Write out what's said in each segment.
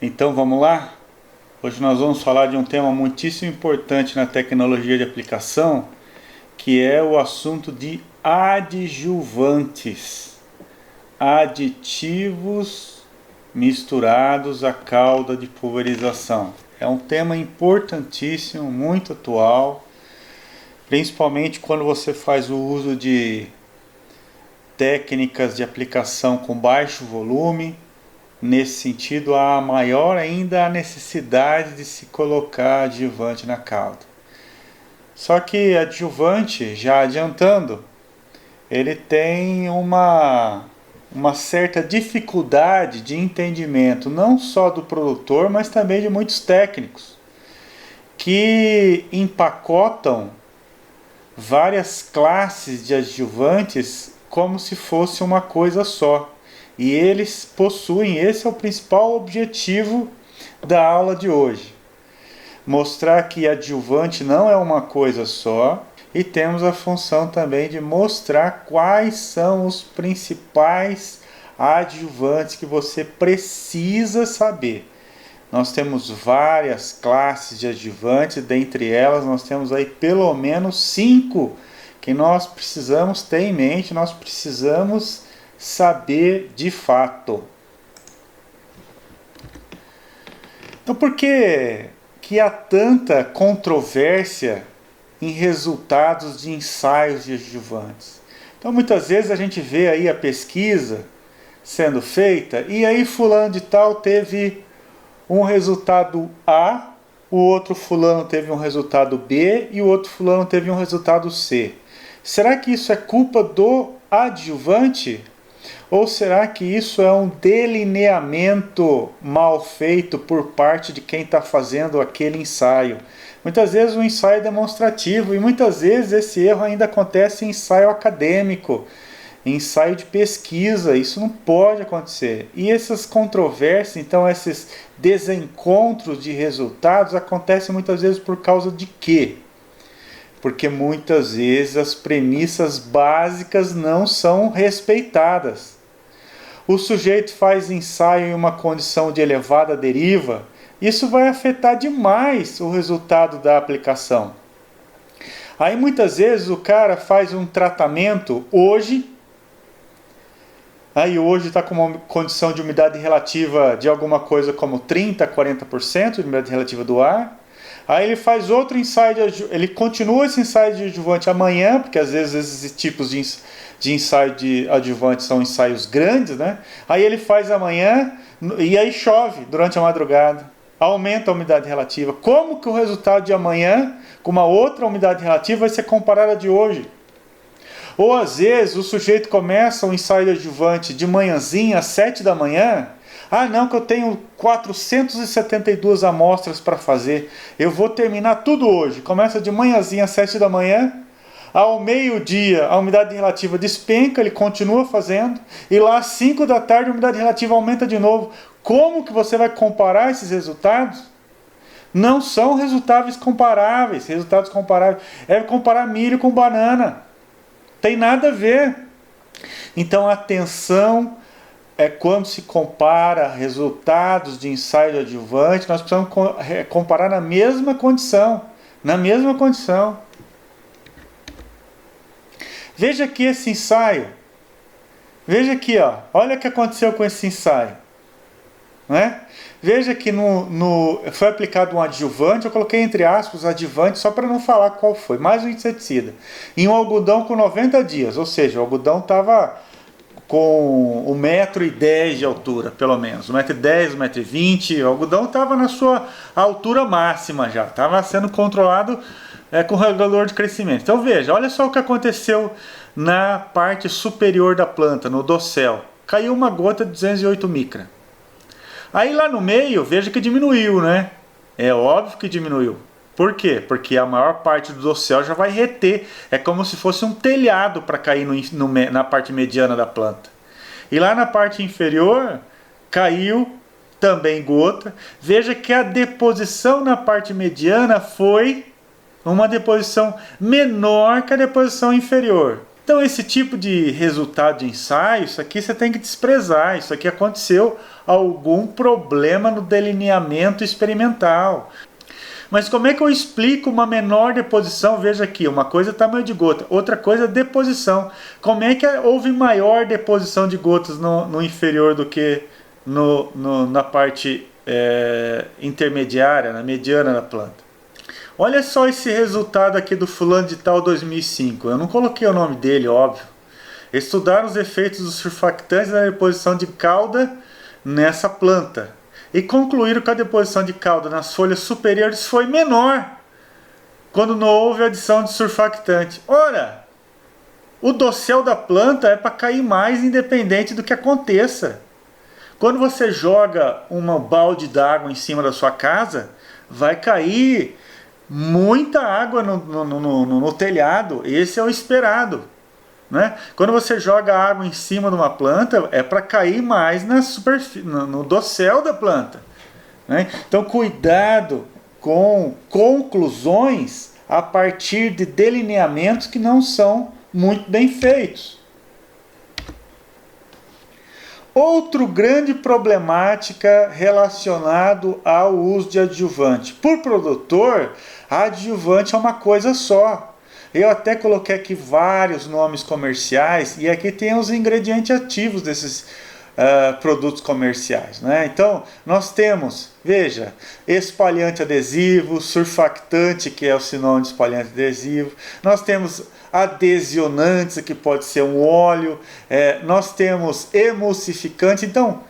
Então vamos lá? Hoje nós vamos falar de um tema muitíssimo importante na tecnologia de aplicação, que é o assunto de adjuvantes, aditivos misturados à calda de pulverização. É um tema importantíssimo, muito atual, principalmente quando você faz o uso de técnicas de aplicação com baixo volume. Nesse sentido, há maior ainda a necessidade de se colocar adjuvante na calda. Só que adjuvante, já adiantando, ele tem uma certa dificuldade de entendimento, não só do produtor, mas também de muitos técnicos, que empacotam várias classes de adjuvantes como se fosse uma coisa só. E eles possuem, esse é o principal objetivo da aula de hoje. Mostrar que adjuvante não é uma coisa só, e temos a função também de mostrar quais são os principais adjuvantes que você precisa saber. Nós temos várias classes de adjuvantes, dentre elas nós temos aí pelo menos 5 que nós precisamos ter em mente, nós precisamos saber de fato. Então, por que há tanta controvérsia em resultados de ensaios de adjuvantes? Então, muitas vezes a gente vê aí a pesquisa sendo feita e aí fulano de tal teve um resultado A, o outro fulano teve um resultado B e o outro fulano teve um resultado C. Será que isso é culpa do adjuvante? Ou será que isso é um delineamento mal feito por parte de quem está fazendo aquele ensaio? Muitas vezes um ensaio é demonstrativo e muitas vezes esse erro ainda acontece em ensaio acadêmico, em ensaio de pesquisa. Isso não pode acontecer. E essas controvérsias, então esses desencontros de resultados acontecem muitas vezes por causa de quê? Porque muitas vezes as premissas básicas não são respeitadas. O sujeito faz ensaio em uma condição de elevada deriva, isso vai afetar demais o resultado da aplicação. Aí muitas vezes o cara faz um tratamento hoje está com uma condição de umidade relativa de alguma coisa como 30% a 40% de umidade relativa do ar. Aí ele faz outro ensaio, ele continua esse ensaio de adjuvante amanhã, porque às vezes esses tipos de ensaio de adjuvante são ensaios grandes, né? Aí ele faz amanhã e aí chove durante a madrugada, aumenta a umidade relativa. Como que o resultado de amanhã, com uma outra umidade relativa, vai ser comparado a de hoje? Ou às vezes o sujeito começa o ensaio de adjuvante de manhãzinha, às 7 da manhã, não, que eu tenho 472 amostras para fazer, eu vou terminar tudo hoje. Começa de manhãzinha às 7 da manhã, ao meio-dia a umidade relativa despenca, ele continua fazendo, e lá às 5 da tarde a umidade relativa aumenta de novo. Como que você vai comparar esses resultados? Não são resultados comparáveis. É comparar milho com banana. Tem nada a ver. Então, atenção. Quando se compara resultados de ensaio de adjuvante, nós precisamos comparar na mesma condição. Veja aqui esse ensaio. Veja aqui, olha o que aconteceu com esse ensaio. Não é? Veja que foi aplicado um adjuvante, eu coloquei entre aspas adjuvante só para não falar qual foi, mais um inseticida, em um algodão com 90 dias, ou seja, o algodão estava com 1,10 m de altura, pelo menos, 1,10 m, 1,20 m, o algodão estava na sua altura máxima já, estava sendo controlado com regulador de crescimento. Então veja, olha só o que aconteceu na parte superior da planta, no dossel. Caiu uma gota de 208 micra. Aí lá no meio, veja que diminuiu, né? É óbvio que diminuiu. Por quê? Porque a maior parte do dossel já vai reter. É como se fosse um telhado para cair na parte mediana da planta. E lá na parte inferior, caiu também gota. Veja que a deposição na parte mediana foi uma deposição menor que a deposição inferior. Então esse tipo de resultado de ensaio, isso aqui você tem que desprezar, isso aqui aconteceu algum problema no delineamento experimental. Mas como é que eu explico uma menor deposição? Veja aqui, uma coisa é tamanho de gota, outra coisa é deposição. Como é que houve maior deposição de gotas no inferior do que na parte intermediária, na mediana da planta? Olha só esse resultado aqui do fulano de tal 2005. Eu não coloquei o nome dele, óbvio. Estudaram os efeitos dos surfactantes na deposição de cauda nessa planta e concluíram que a deposição de cauda nas folhas superiores foi menor quando não houve adição de surfactante. Ora, o dossel da planta é para cair mais independente do que aconteça. Quando você joga um balde d'água em cima da sua casa, vai cair muita água no telhado. Esse é o esperado, né? Quando você joga água em cima de uma planta, é para cair mais no dossel da planta, né? Então cuidado com conclusões a partir de delineamentos que não são muito bem feitos. Outro grande problemática relacionado ao uso de adjuvante. Por produtor, adjuvante é uma coisa só. Eu até coloquei aqui vários nomes comerciais e aqui tem os ingredientes ativos desses produtos comerciais, né? Então, nós temos, veja, espalhante adesivo, surfactante, que é o sinônimo de espalhante adesivo. Nós temos adhesionantes, que pode ser um óleo. Nós temos emulsificante. Então,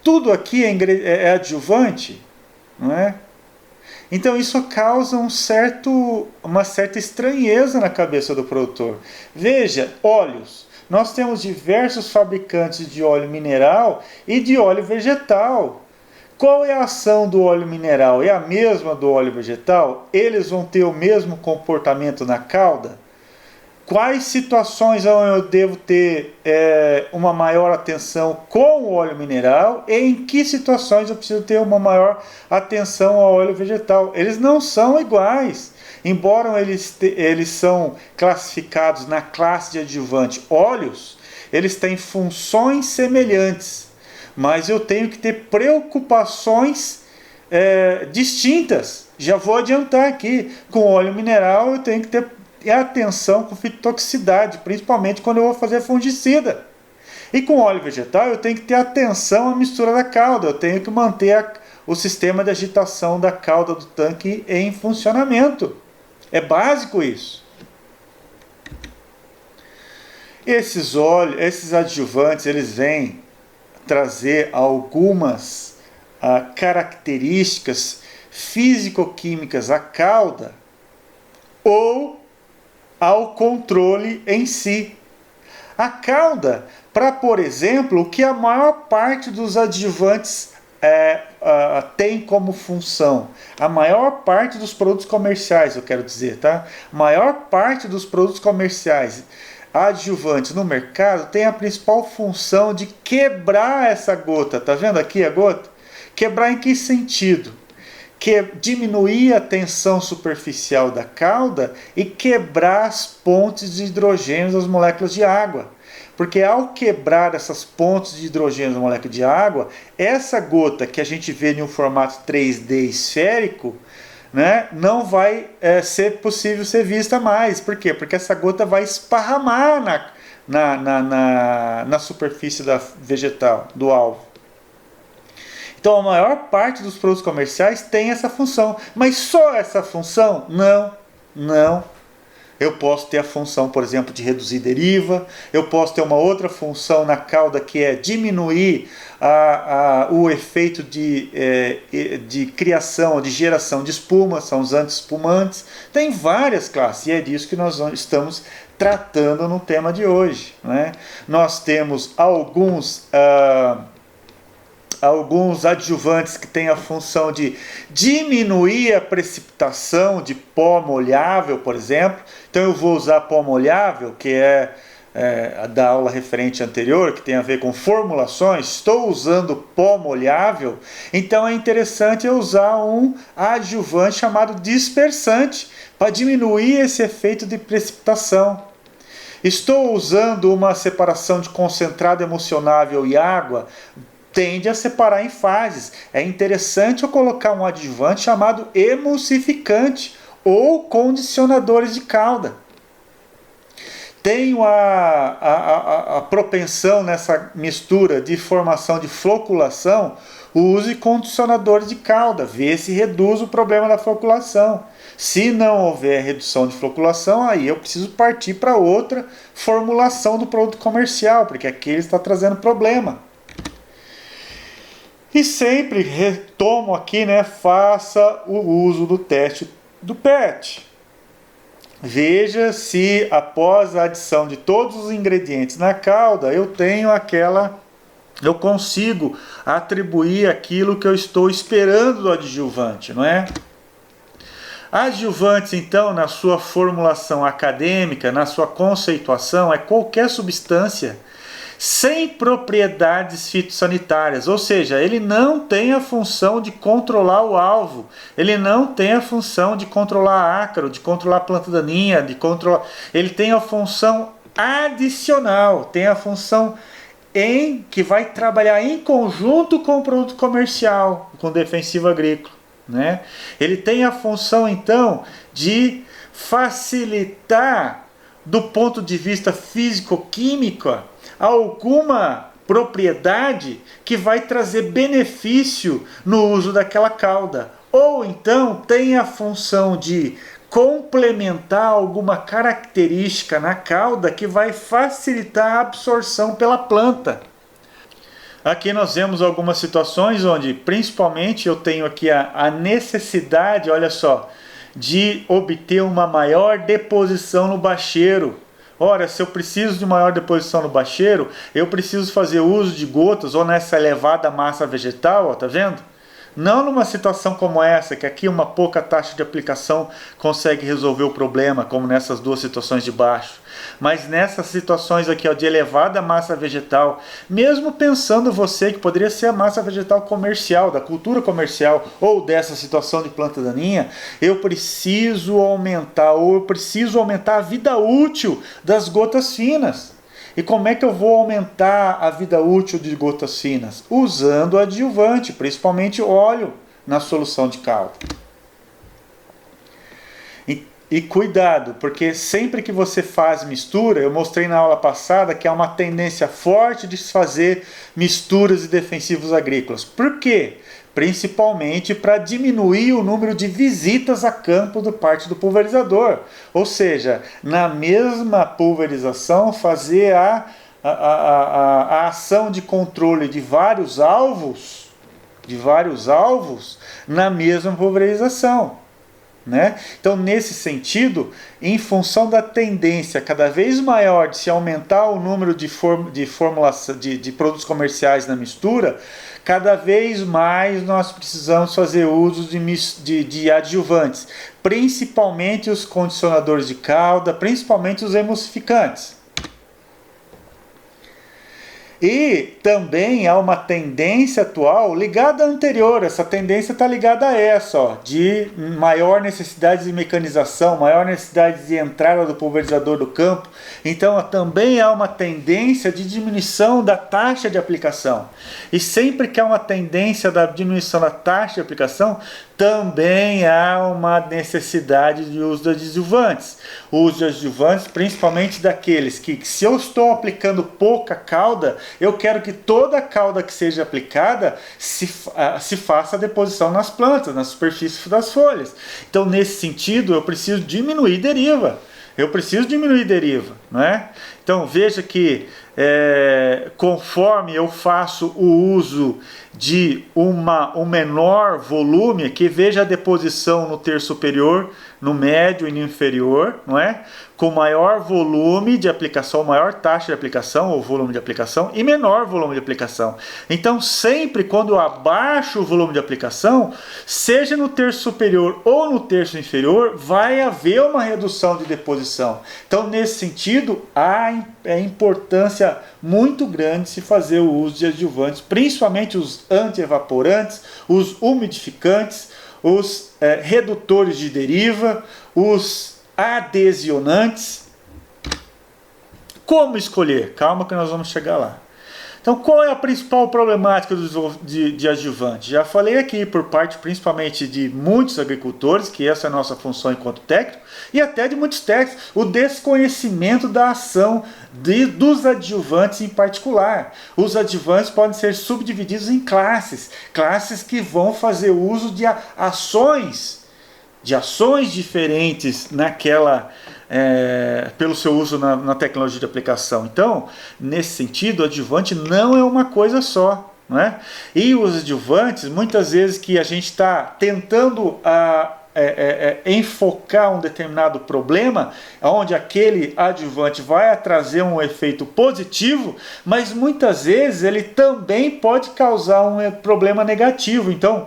tudo aqui é adjuvante, não é? Então isso causa uma certa estranheza na cabeça do produtor. Veja, óleos. Nós temos diversos fabricantes de óleo mineral e de óleo vegetal. Qual é a ação do óleo mineral? É a mesma do óleo vegetal? Eles vão ter o mesmo comportamento na cauda? Quais situações eu devo ter uma maior atenção com o óleo mineral e em que situações eu preciso ter uma maior atenção ao óleo vegetal? Eles não são iguais. Embora eles são classificados na classe de adjuvante óleos, eles têm funções semelhantes, mas eu tenho que ter preocupações distintas. Já vou adiantar aqui, com óleo mineral eu tenho que ter atenção com fitotoxicidade, principalmente quando eu vou fazer fungicida. E com óleo vegetal eu tenho que ter atenção à mistura da cauda, eu tenho que manter o sistema de agitação da cauda do tanque em funcionamento. É básico isso. Esses adjuvantes, eles vêm trazer algumas características físico-químicas à cauda ou ao controle em si. A cauda, por exemplo, o que a maior parte dos adjuvantes tem como função, a maior parte dos produtos comerciais, eu quero dizer, tá? A maior parte dos produtos comerciais adjuvantes no mercado tem a principal função de quebrar essa gota. Tá vendo aqui a gota? Quebrar em que sentido? Diminuir a tensão superficial da cauda e quebrar as pontes de hidrogênio das moléculas de água. Porque ao quebrar essas pontes de hidrogênio da molécula de água, essa gota que a gente vê em um formato 3D esférico, né, não vai ser possível ser vista mais. Por quê? Porque essa gota vai esparramar na superfície vegetal, do alvo. Então a maior parte dos produtos comerciais tem essa função. Mas só essa função? Não. Eu posso ter a função, por exemplo, de reduzir deriva. Eu posso ter uma outra função na cauda que é diminuir o efeito de criação, de geração de espuma, são os anti-espumantes. Tem várias classes e é disso que nós estamos tratando no tema de hoje, né? Nós temos alguns adjuvantes que têm a função de diminuir a precipitação de pó molhável, por exemplo. Então eu vou usar pó molhável, que é da aula referente anterior, que tem a ver com formulações. Estou usando pó molhável, então é interessante eu usar um adjuvante chamado dispersante, para diminuir esse efeito de precipitação. Estou usando uma separação de concentrado emocionável e água, tende a separar em fases. É interessante eu colocar um adjuvante chamado emulsificante ou condicionadores de cauda. Tenho a propensão nessa mistura de formação de floculação, use condicionadores de cauda, vê se reduz o problema da floculação. Se não houver redução de floculação, aí eu preciso partir para outra formulação do produto comercial, porque aquele está trazendo problema. E sempre retomo aqui, né, faça o uso do teste do PET. Veja se após a adição de todos os ingredientes na calda, eu consigo atribuir aquilo que eu estou esperando do adjuvante, não é? Adjuvantes, então, na sua formulação acadêmica, na sua conceituação, é qualquer substância sem propriedades fitossanitárias, ou seja, ele não tem a função de controlar o alvo, ele não tem a função de controlar ácaro, de controlar a planta daninha, ele tem a função adicional, tem a função que vai trabalhar em conjunto com o produto comercial, com o defensivo agrícola, né? Ele tem a função, então, de facilitar, do ponto de vista físico-químico, alguma propriedade que vai trazer benefício no uso daquela calda. Ou então tem a função de complementar alguma característica na calda que vai facilitar a absorção pela planta. Aqui nós vemos algumas situações onde, principalmente, eu tenho aqui a necessidade, olha só, de obter uma maior deposição no bacheiro. Ora, se eu preciso de maior deposição no bacheiro, eu preciso fazer uso de gotas ou nessa elevada massa vegetal, ó, tá vendo? Não numa situação como essa, que aqui uma pouca taxa de aplicação consegue resolver o problema, como nessas duas situações de baixo. Mas nessas situações aqui, ó, de elevada massa vegetal, mesmo pensando você que poderia ser a massa vegetal comercial, da cultura comercial, ou dessa situação de planta daninha, eu preciso aumentar a vida útil das gotas finas. E como é que eu vou aumentar a vida útil de gotas finas? Usando adjuvante, principalmente óleo, na solução de calda. E cuidado, porque sempre que você faz mistura, eu mostrei na aula passada que há uma tendência forte de se fazer misturas de defensivos agrícolas. Por quê? Principalmente para diminuir o número de visitas a campo da parte do pulverizador. Ou seja, na mesma pulverização, fazer a ação de controle de vários alvos na mesma pulverização. Né? Então, nesse sentido, em função da tendência cada vez maior de se aumentar o número de produtos comerciais na mistura, cada vez mais nós precisamos fazer uso de adjuvantes, principalmente os condicionadores de calda, principalmente os emulsificantes. E também há uma tendência atual ligada à anterior, essa tendência está ligada a essa, ó, de maior necessidade de mecanização, maior necessidade de entrada do pulverizador do campo. Então também há uma tendência de diminuição da taxa de aplicação. E sempre que há uma tendência da diminuição da taxa de aplicação, também há uma necessidade de uso de adjuvantes. O uso de adjuvantes, principalmente daqueles que, se eu estou aplicando pouca calda, eu quero que toda a calda que seja aplicada se faça a deposição nas plantas, na superfície das folhas. Então, nesse sentido, eu preciso diminuir deriva. Não é? Então, veja que conforme eu faço o uso de um menor volume, que veja a deposição no terço superior, no médio e no inferior, não é? Com maior volume de aplicação, maior taxa de aplicação, ou volume de aplicação, e menor volume de aplicação. Então, sempre quando eu abaixo o volume de aplicação, seja no terço superior ou no terço inferior, vai haver uma redução de deposição. Então, nesse sentido, há importância muito grande se fazer o uso de adjuvantes, principalmente os antievaporantes, os umidificantes, os redutores de deriva, os adhesionantes. Como escolher? Calma que nós vamos chegar lá. Então, qual é a principal problemática de adjuvante? Já falei aqui, por parte principalmente de muitos agricultores, que essa é a nossa função enquanto técnico, e até de muitos técnicos, o desconhecimento da ação dos adjuvantes em particular. Os adjuvantes podem ser subdivididos em classes que vão fazer uso de ações diferentes pelo seu uso na tecnologia de aplicação. Então, nesse sentido, o adjuvante não é uma coisa só, não é? E os adjuvantes, muitas vezes que a gente está tentando enfocar um determinado problema, onde aquele adjuvante vai trazer um efeito positivo, mas muitas vezes ele também pode causar um problema negativo. Então,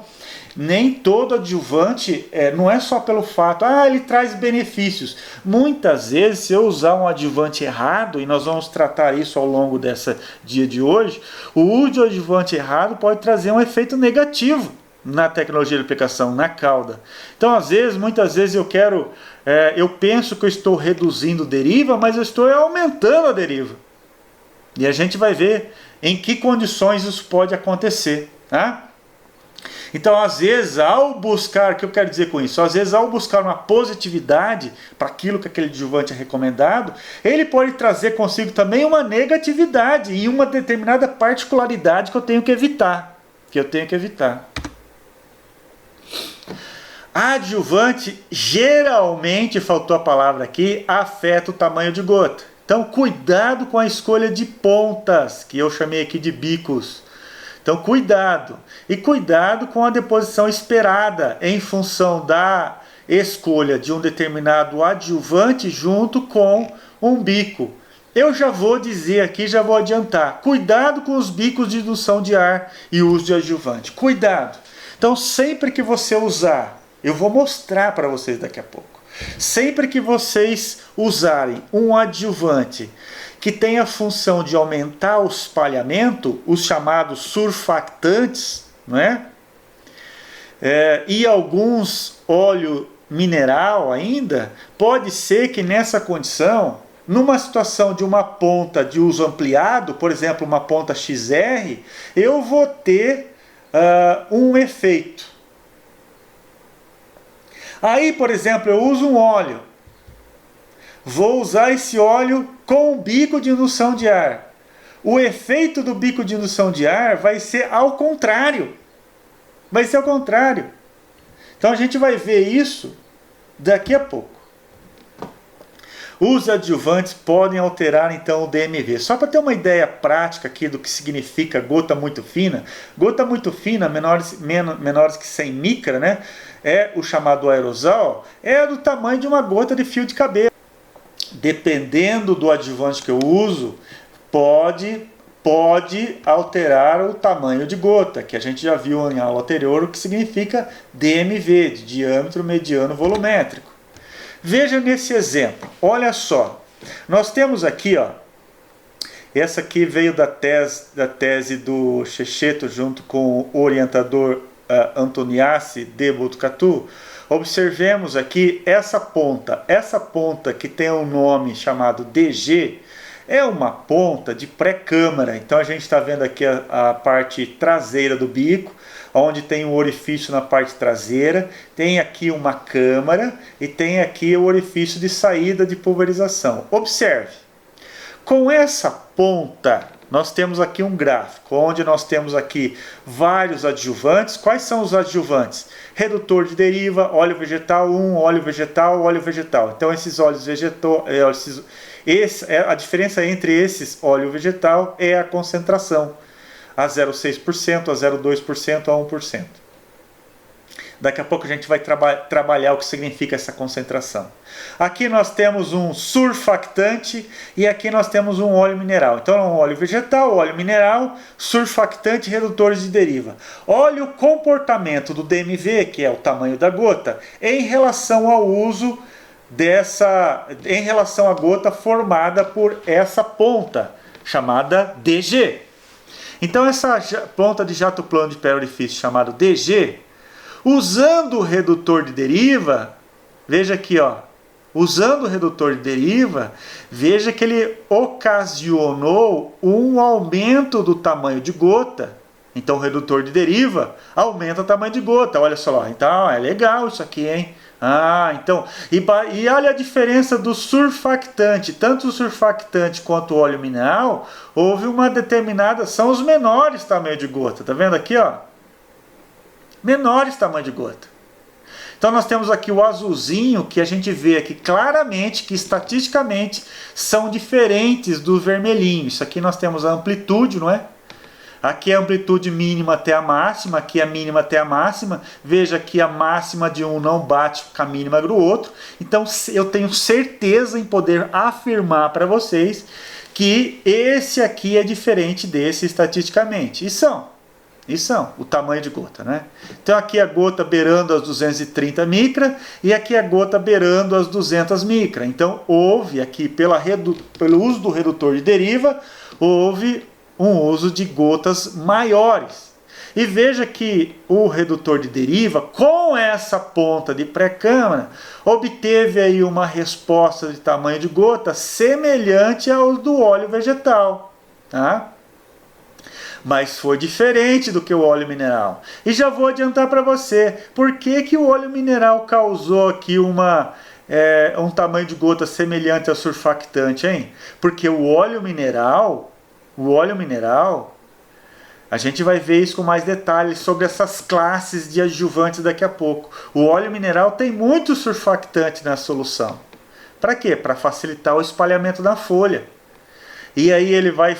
nem todo adjuvante, não é só pelo fato, ele traz benefícios. Muitas vezes, se eu usar um adjuvante errado, e nós vamos tratar isso ao longo dessa dia de hoje, o uso de adjuvante errado pode trazer um efeito negativo na tecnologia de aplicação, na cauda. Então, muitas vezes eu penso que eu estou reduzindo deriva, mas eu estou aumentando a deriva. E a gente vai ver em que condições isso pode acontecer, tá? Então, às vezes, o que eu quero dizer com isso? Às vezes, ao buscar uma positividade para aquilo que aquele adjuvante é recomendado, ele pode trazer consigo também uma negatividade em uma determinada particularidade que eu tenho que evitar. Adjuvante, geralmente, faltou a palavra aqui, afeta o tamanho de gota. Então, cuidado com a escolha de pontas, que eu chamei aqui de bicos. Então, cuidado. E cuidado com a deposição esperada em função da escolha de um determinado adjuvante junto com um bico. Eu já vou dizer aqui, já vou adiantar. Cuidado com os bicos de indução de ar e uso de adjuvante. Cuidado. Então, sempre que você usar, eu vou mostrar para vocês daqui a pouco. Sempre que vocês usarem um adjuvante que tem a função de aumentar o espalhamento, os chamados surfactantes, não é? E alguns óleo mineral ainda, pode ser que nessa condição, numa situação de uma ponta de uso ampliado, por exemplo, uma ponta XR, eu vou ter um efeito. Aí, por exemplo, eu uso um óleo. Vou usar esse óleo com bico de indução de ar. O efeito do bico de indução de ar vai ser ao contrário. Então a gente vai ver isso daqui a pouco. Os adjuvantes podem alterar então o DMV. Só para ter uma ideia prática aqui do que significa gota muito fina. Gota muito fina, menores que 100 micra, né? É o chamado aerosol, é do tamanho de uma gota de fio de cabelo. Dependendo do adjuvante que eu uso, pode alterar o tamanho de gota, que a gente já viu em aula anterior o que significa DMV, de diâmetro mediano volumétrico. Veja nesse exemplo, olha só, nós temos aqui, essa aqui veio da tese do Checheto junto com o orientador Antoniassi de Botucatu. Observemos aqui essa ponta que tem um nome chamado DG, é uma ponta de pré-câmara. Então a gente está vendo aqui a parte traseira do bico, onde tem um orifício na parte traseira, tem aqui uma câmara e tem aqui o orifício de saída de pulverização. Observe, com essa ponta nós temos aqui um gráfico, onde nós temos aqui vários adjuvantes. Quais são os adjuvantes? Redutor de deriva, óleo vegetal 1, óleo vegetal. Então esses óleos vegetais, a diferença entre esses óleo vegetal é a concentração, a 0,6%, a 0,2%, a 1%. Daqui a pouco a gente vai trabalhar o que significa essa concentração. Aqui nós temos um surfactante e aqui nós temos um óleo mineral. Então, um óleo vegetal, óleo mineral, surfactante e redutores de deriva. Olha o comportamento do DMV, que é o tamanho da gota, em relação ao uso em relação à gota formada por essa ponta, chamada DG. Então, essa ponta de jato plano de perorifício chamado DG, usando o redutor de deriva, veja aqui, usando o redutor de deriva, veja que ele ocasionou um aumento do tamanho de gota. Então o redutor de deriva aumenta o tamanho de gota. Olha só lá, então é legal isso aqui, hein? Então, e olha a diferença do surfactante. Tanto o surfactante quanto o óleo mineral, houve uma determinada, são os menores tamanho de gota. Tá vendo aqui, ó? Menores tamanho de gota. Então nós temos aqui o azulzinho, que a gente vê aqui claramente, que estatisticamente são diferentes do vermelhinho. Isso aqui nós temos a amplitude, não é? Aqui é a amplitude mínima até a máxima, aqui é a mínima até a máxima. Veja que a máxima de um não bate com a mínima do outro. Então eu tenho certeza em poder afirmar para vocês que esse aqui é diferente desse estatisticamente. E são o tamanho de gota, né? Então aqui a gota beirando as 230 micra e aqui a gota beirando as 200 micra. Então houve aqui, pelo uso do redutor de deriva, houve um uso de gotas maiores. E veja que o redutor de deriva, com essa ponta de pré-câmara, obteve aí uma resposta de tamanho de gota semelhante ao do óleo vegetal, tá? Mas foi diferente do que o óleo mineral. E já vou adiantar para você, por que o óleo mineral causou aqui um tamanho de gota semelhante ao surfactante, hein? Porque o óleo mineral, a gente vai ver isso com mais detalhes sobre essas classes de adjuvantes daqui a pouco. O óleo mineral tem muito surfactante na solução. Para quê? Para facilitar o espalhamento da folha. E aí ele vai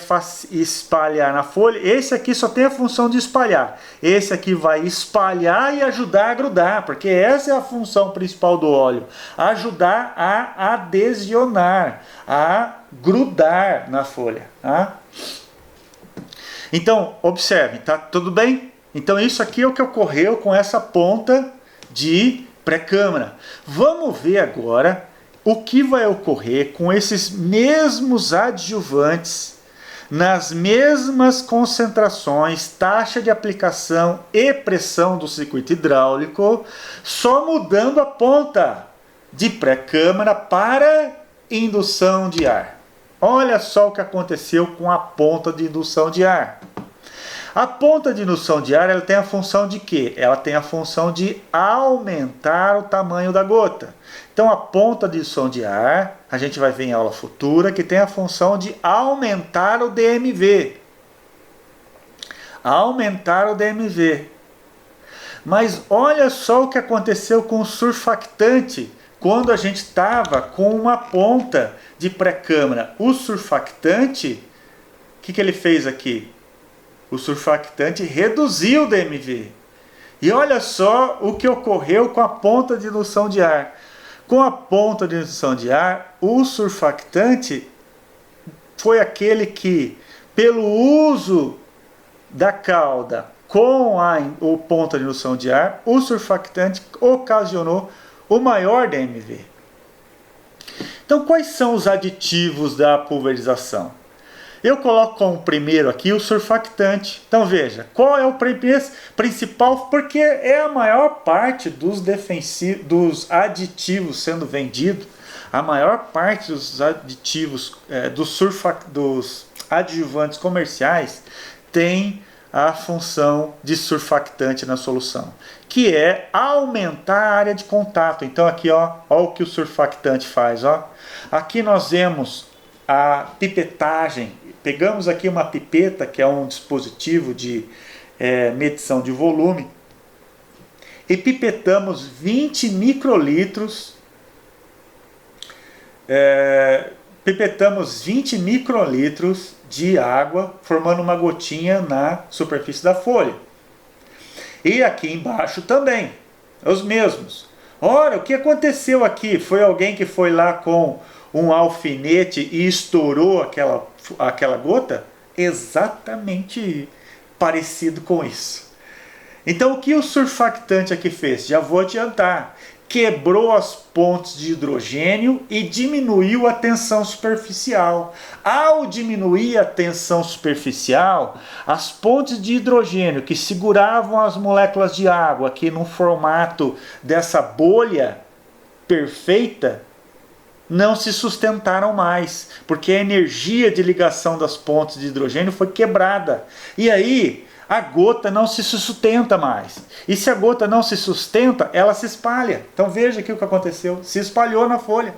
espalhar na folha. Esse aqui só tem a função de espalhar. Esse aqui vai espalhar e ajudar a grudar, porque essa é a função principal do óleo. Ajudar a adhesionar, a grudar na folha. Tá? Então, observe, tá tudo bem? Então isso aqui é o que ocorreu com essa ponta de pré-câmara. Vamos ver agora o que vai ocorrer com esses mesmos adjuvantes, nas mesmas concentrações, taxa de aplicação e pressão do circuito hidráulico, só mudando a ponta de pré-câmara para indução de ar. Olha só o que aconteceu com a ponta de indução de ar. A ponta de indução de ar, ela tem a função de quê? Ela tem a função de aumentar o tamanho da gota. Então a ponta de indução de ar, a gente vai ver em aula futura, que tem a função de aumentar o DMV. Aumentar o DMV. Mas olha só o que aconteceu com o surfactante, quando a gente estava com uma ponta de pré-câmara. O surfactante, o que ele fez aqui? O surfactante reduziu o DMV. E olha só o que ocorreu com a ponta de indução de ar. Com a ponta de indução de ar, o surfactante foi aquele que, pelo uso da cauda com a ponta de indução de ar, o surfactante ocasionou o maior DMV. Então, quais são os aditivos da pulverização? Eu coloco como primeiro aqui o surfactante. Então veja, qual é o principal? Porque é a maior parte dos aditivos sendo vendidos, a maior parte dos aditivos, dos adjuvantes comerciais tem a função de surfactante na solução, que é aumentar a área de contato. Então aqui, ó o que o surfactante faz. Ó. Aqui nós vemos a pipetagem. Pegamos aqui uma pipeta, que é um dispositivo de medição de volume, e pipetamos 20 microlitros, de água, formando uma gotinha na superfície da folha. E aqui embaixo também, os mesmos. Ora, o que aconteceu aqui? Foi alguém que foi lá com um alfinete e estourou aquela gota? Exatamente parecido com isso. Então o que o surfactante aqui fez? Já vou adiantar. Quebrou as pontes de hidrogênio e diminuiu a tensão superficial. Ao diminuir a tensão superficial, as pontes de hidrogênio que seguravam as moléculas de água aqui no formato dessa bolha perfeita, não se sustentaram mais, porque a energia de ligação das pontes de hidrogênio foi quebrada. E aí a gota não se sustenta mais. E se a gota não se sustenta, ela se espalha. Então veja aqui o que aconteceu. Se espalhou na folha.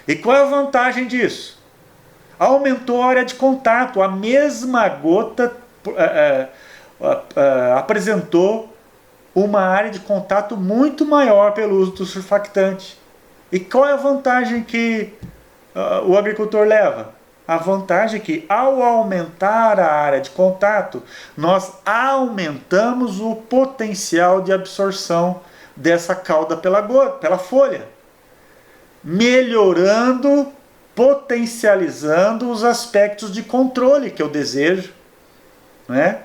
E qual é a vantagem disso? Aumentou a área de contato. A mesma gota apresentou uma área de contato muito maior pelo uso do surfactante. E qual é a vantagem que o agricultor leva? A vantagem é que, ao aumentar a área de contato, nós aumentamos o potencial de absorção dessa cauda pela folha, melhorando, potencializando os aspectos de controle que eu desejo, né?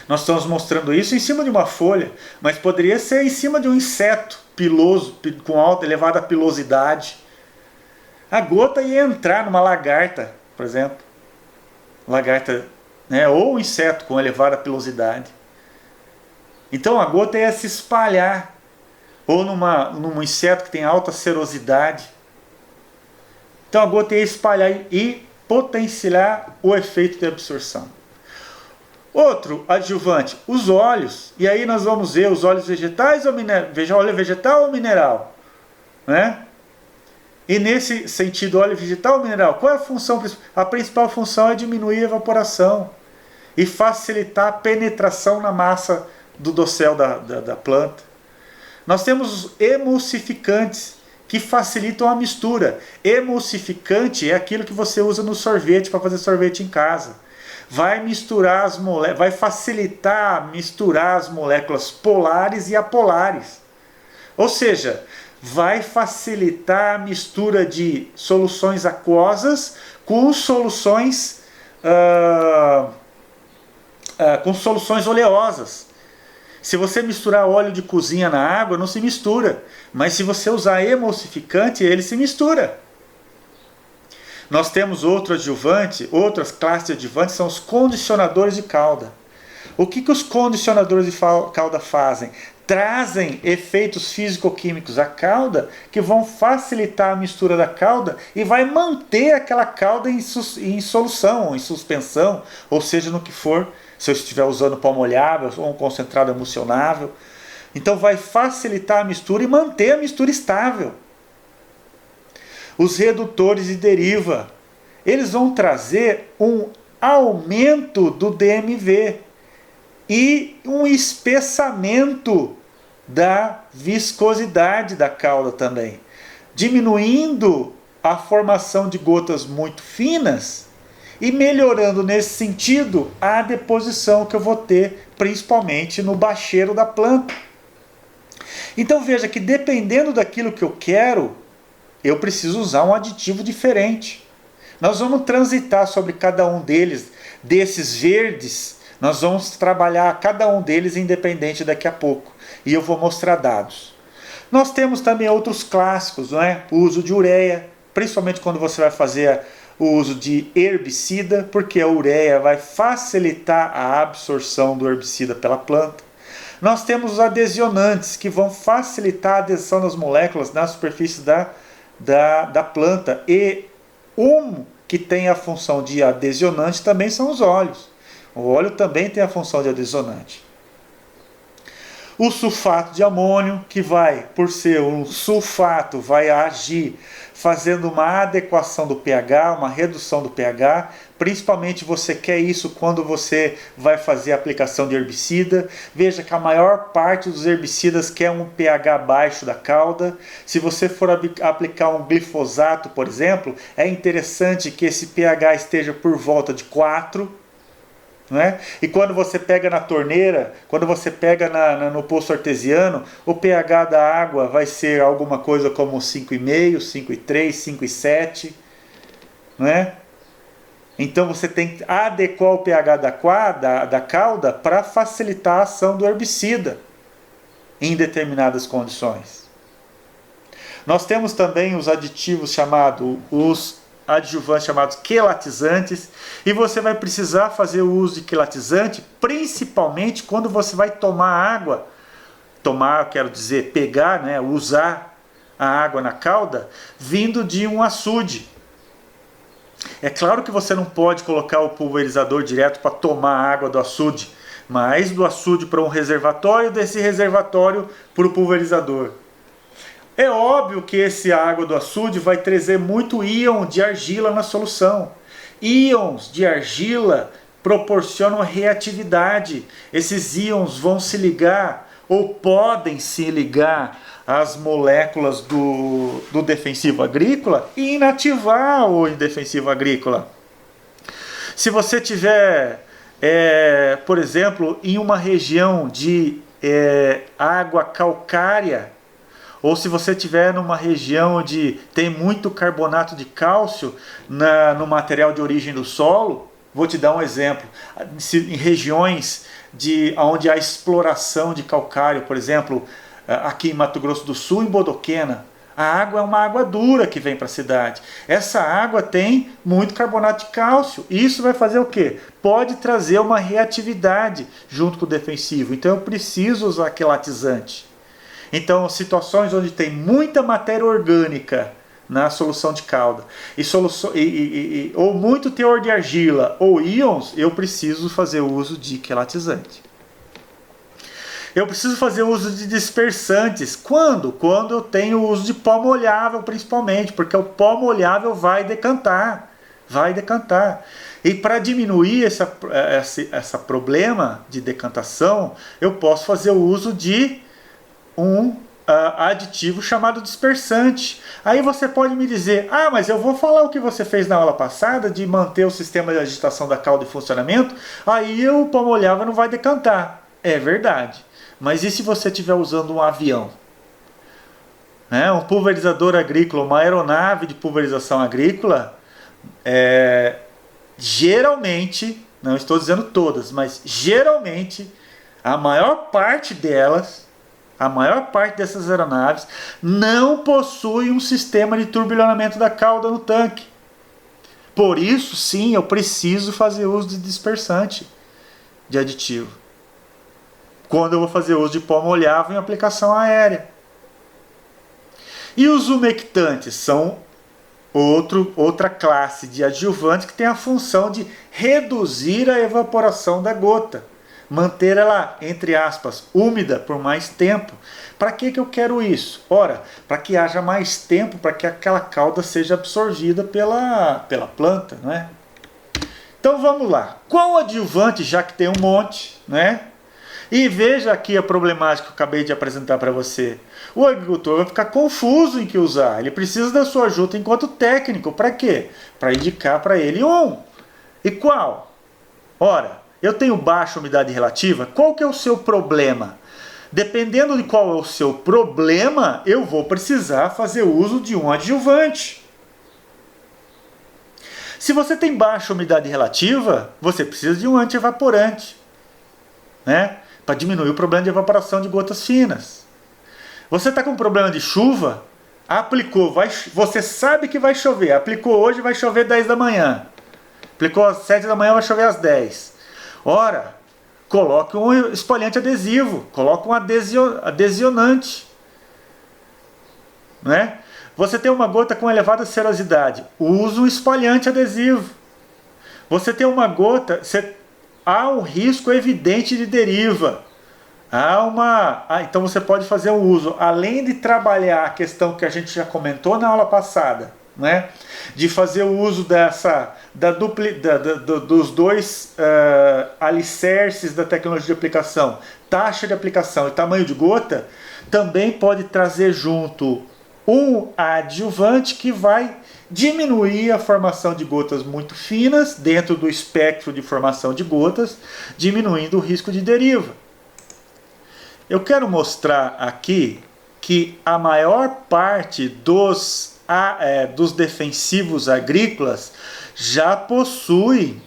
Nós estamos mostrando isso em cima de uma folha, mas poderia ser em cima de um inseto piloso, com alta, elevada pilosidade. A gota ia entrar numa lagarta, por exemplo. Lagarta, né? Ou um inseto com elevada pilosidade. Então a gota ia se espalhar. Ou num inseto que tem alta serosidade. Então a gota ia espalhar e potenciar o efeito de absorção. Outro adjuvante, os óleos. E aí nós vamos ver os óleos vegetais ou mineral, óleo vegetal ou mineral, né? E nesse sentido, óleo vegetal ou mineral, qual é a função? A principal função é diminuir a evaporação e facilitar a penetração na massa do dossel da planta. Nós temos os emulsificantes, que facilitam a mistura. Emulsificante é aquilo que você usa no sorvete, para fazer sorvete em casa. Vai misturar vai facilitar misturar as moléculas polares e apolares. Ou seja, vai facilitar a mistura de soluções aquosas com soluções oleosas. Se você misturar óleo de cozinha na água, não se mistura. Mas se você usar emulsificante, ele se mistura. Nós temos outro adjuvante, outras classes de adjuvantes, são os condicionadores de cauda. O que os condicionadores de cauda fazem? Trazem efeitos físico-químicos à cauda que vão facilitar a mistura da cauda e vai manter aquela cauda em solução, em suspensão, ou seja, no que for, se eu estiver usando pó molhável ou um concentrado emulsionável. Então vai facilitar a mistura e manter a mistura estável. Os redutores de deriva, eles vão trazer um aumento do DMV e um espessamento da viscosidade da cauda também, diminuindo a formação de gotas muito finas e melhorando nesse sentido a deposição que eu vou ter, principalmente no bacheiro da planta. Então veja que dependendo daquilo que eu quero, eu preciso usar um aditivo diferente. Nós vamos transitar sobre cada um desses verdes, nós vamos trabalhar cada um deles independente daqui a pouco. E eu vou mostrar dados. Nós temos também outros clássicos, não é? O uso de ureia, principalmente quando você vai fazer o uso de herbicida, porque a ureia vai facilitar a absorção do herbicida pela planta. Nós temos os adhesionantes, que vão facilitar a adesão das moléculas na superfície da planta. E um que tem a função de adhesionante também são os óleos. O óleo também tem a função de adhesionante. O sulfato de amônio, que vai, por ser um sulfato, vai agir fazendo uma adequação do pH, uma redução do pH. Principalmente você quer isso quando você vai fazer a aplicação de herbicida. Veja que a maior parte dos herbicidas quer um pH baixo da cauda. Se você for aplicar um glifosato, por exemplo, é interessante que esse pH esteja por volta de 4. Né? E quando você pega na torneira, quando você pega no poço artesiano, o pH da água vai ser alguma coisa como 5,5, 5,3, 5,7, né? Então você tem que adequar o pH da cauda para facilitar a ação do herbicida em determinadas condições. Nós temos também os aditivos chamados adjuvantes chamados quelatizantes, e você vai precisar fazer o uso de quelatizante principalmente quando você vai tomar água, quero dizer, pegar, né, usar a água na cauda vindo de um açude. É claro que você não pode colocar o pulverizador direto para tomar a água do açude, mas do açude para um reservatório, desse reservatório para o pulverizador. É óbvio que essa água do açude vai trazer muito íon de argila na solução. Íons de argila proporcionam reatividade. Esses íons vão se ligar ou podem se ligar às moléculas do defensivo agrícola e inativar o defensivo agrícola. Se você tiver, por exemplo, em uma região de água calcária, ou se você estiver numa região onde tem muito carbonato de cálcio no material de origem do solo, vou te dar um exemplo. Em regiões onde há exploração de calcário, por exemplo, aqui em Mato Grosso do Sul, em Bodoquena, a água é uma água dura que vem para a cidade. Essa água tem muito carbonato de cálcio. Isso vai fazer o quê? Pode trazer uma reatividade junto com o defensivo. Então eu preciso usar quelatizante. Então, situações onde tem muita matéria orgânica na solução de calda, ou muito teor de argila ou íons, eu preciso fazer uso de quelatizante. Eu preciso fazer uso de dispersantes. Quando? Quando eu tenho uso de pó molhável, principalmente, porque o pó molhável vai decantar. Vai decantar. E para diminuir esse problema de decantação, eu posso fazer o uso de um aditivo chamado dispersante. Aí você pode me dizer, mas eu vou falar o que você fez na aula passada de manter o sistema de agitação da calda em funcionamento, aí o pó molhável não vai decantar. É verdade. Mas e se você estiver usando um avião? Um pulverizador agrícola, uma aeronave de pulverização agrícola, geralmente, não estou dizendo todas, mas geralmente, a maior parte dessas aeronaves não possui um sistema de turbilhonamento da cauda no tanque. Por isso, sim, eu preciso fazer uso de dispersante de aditivo quando eu vou fazer uso de pó molhável em aplicação aérea. E os umectantes são outra classe de adjuvantes que tem a função de reduzir a evaporação da gota, manter ela, entre aspas, úmida por mais tempo. Para que eu quero isso? Ora, para que haja mais tempo, para que aquela calda seja absorvida pela planta, não é? Então vamos lá. Qual adjuvante, já que tem um monte, né? E veja aqui a problemática que eu acabei de apresentar para você. O agricultor vai ficar confuso em que usar. Ele precisa da sua ajuda enquanto técnico. Para quê? Para indicar para ele um. E qual? Ora, eu tenho baixa umidade relativa. Qual que é o seu problema? Dependendo de qual é o seu problema, eu vou precisar fazer uso de um adjuvante. Se você tem baixa umidade relativa, você precisa de um antievaporante, né? Para diminuir o problema de evaporação de gotas finas. Você está com problema de chuva, aplicou, você sabe que vai chover, aplicou hoje, vai chover 10 da manhã. Aplicou às 7 da manhã, vai chover às 10. Ora, coloque um espalhante adesivo, coloque um adhesionante, né? Você tem uma gota com elevada serosidade, use um espalhante adesivo. Você tem uma gota, há um risco evidente de deriva. Então você pode fazer um uso, além de trabalhar a questão que a gente já comentou na aula passada, né? De fazer o uso dos dois alicerces da tecnologia de aplicação, taxa de aplicação e tamanho de gota, também pode trazer junto um adjuvante que vai diminuir a formação de gotas muito finas dentro do espectro de formação de gotas, diminuindo o risco de deriva. Eu quero mostrar aqui que a maior parte dos defensivos agrícolas já possui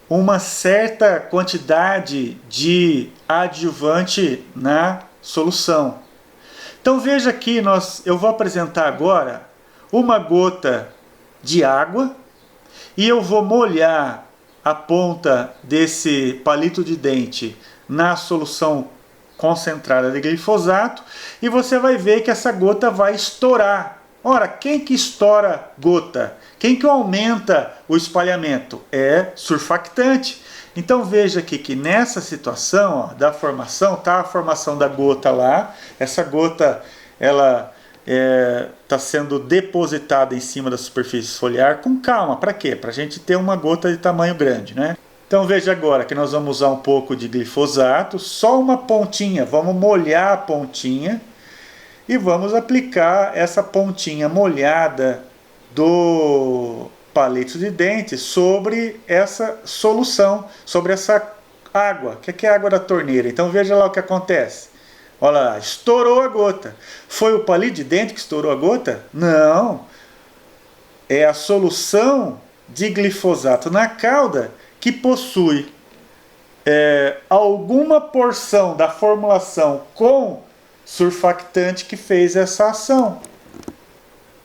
uma certa quantidade de adjuvante na solução. Então veja aqui, eu vou apresentar agora uma gota de água e eu vou molhar a ponta desse palito de dente na solução concentrada de glifosato e você vai ver que essa gota vai estourar. Ora, quem que estoura gota? Quem que aumenta o espalhamento? É surfactante. Então veja aqui que nessa situação, ó, da formação, tá a formação da gota lá, essa gota ela está sendo depositada em cima da superfície foliar com calma. Para quê? Para a gente ter uma gota de tamanho grande, né? Então veja agora que nós vamos usar um pouco de glifosato, só uma pontinha, vamos molhar a pontinha e vamos aplicar essa pontinha molhada do palito de dente sobre essa solução, sobre essa água, que aqui é a água da torneira. Então veja lá o que acontece. Olha lá, estourou a gota. Foi o palito de dente que estourou a gota? Não. É a solução de glifosato na cauda que possui alguma porção da formulação com surfactante que fez essa ação.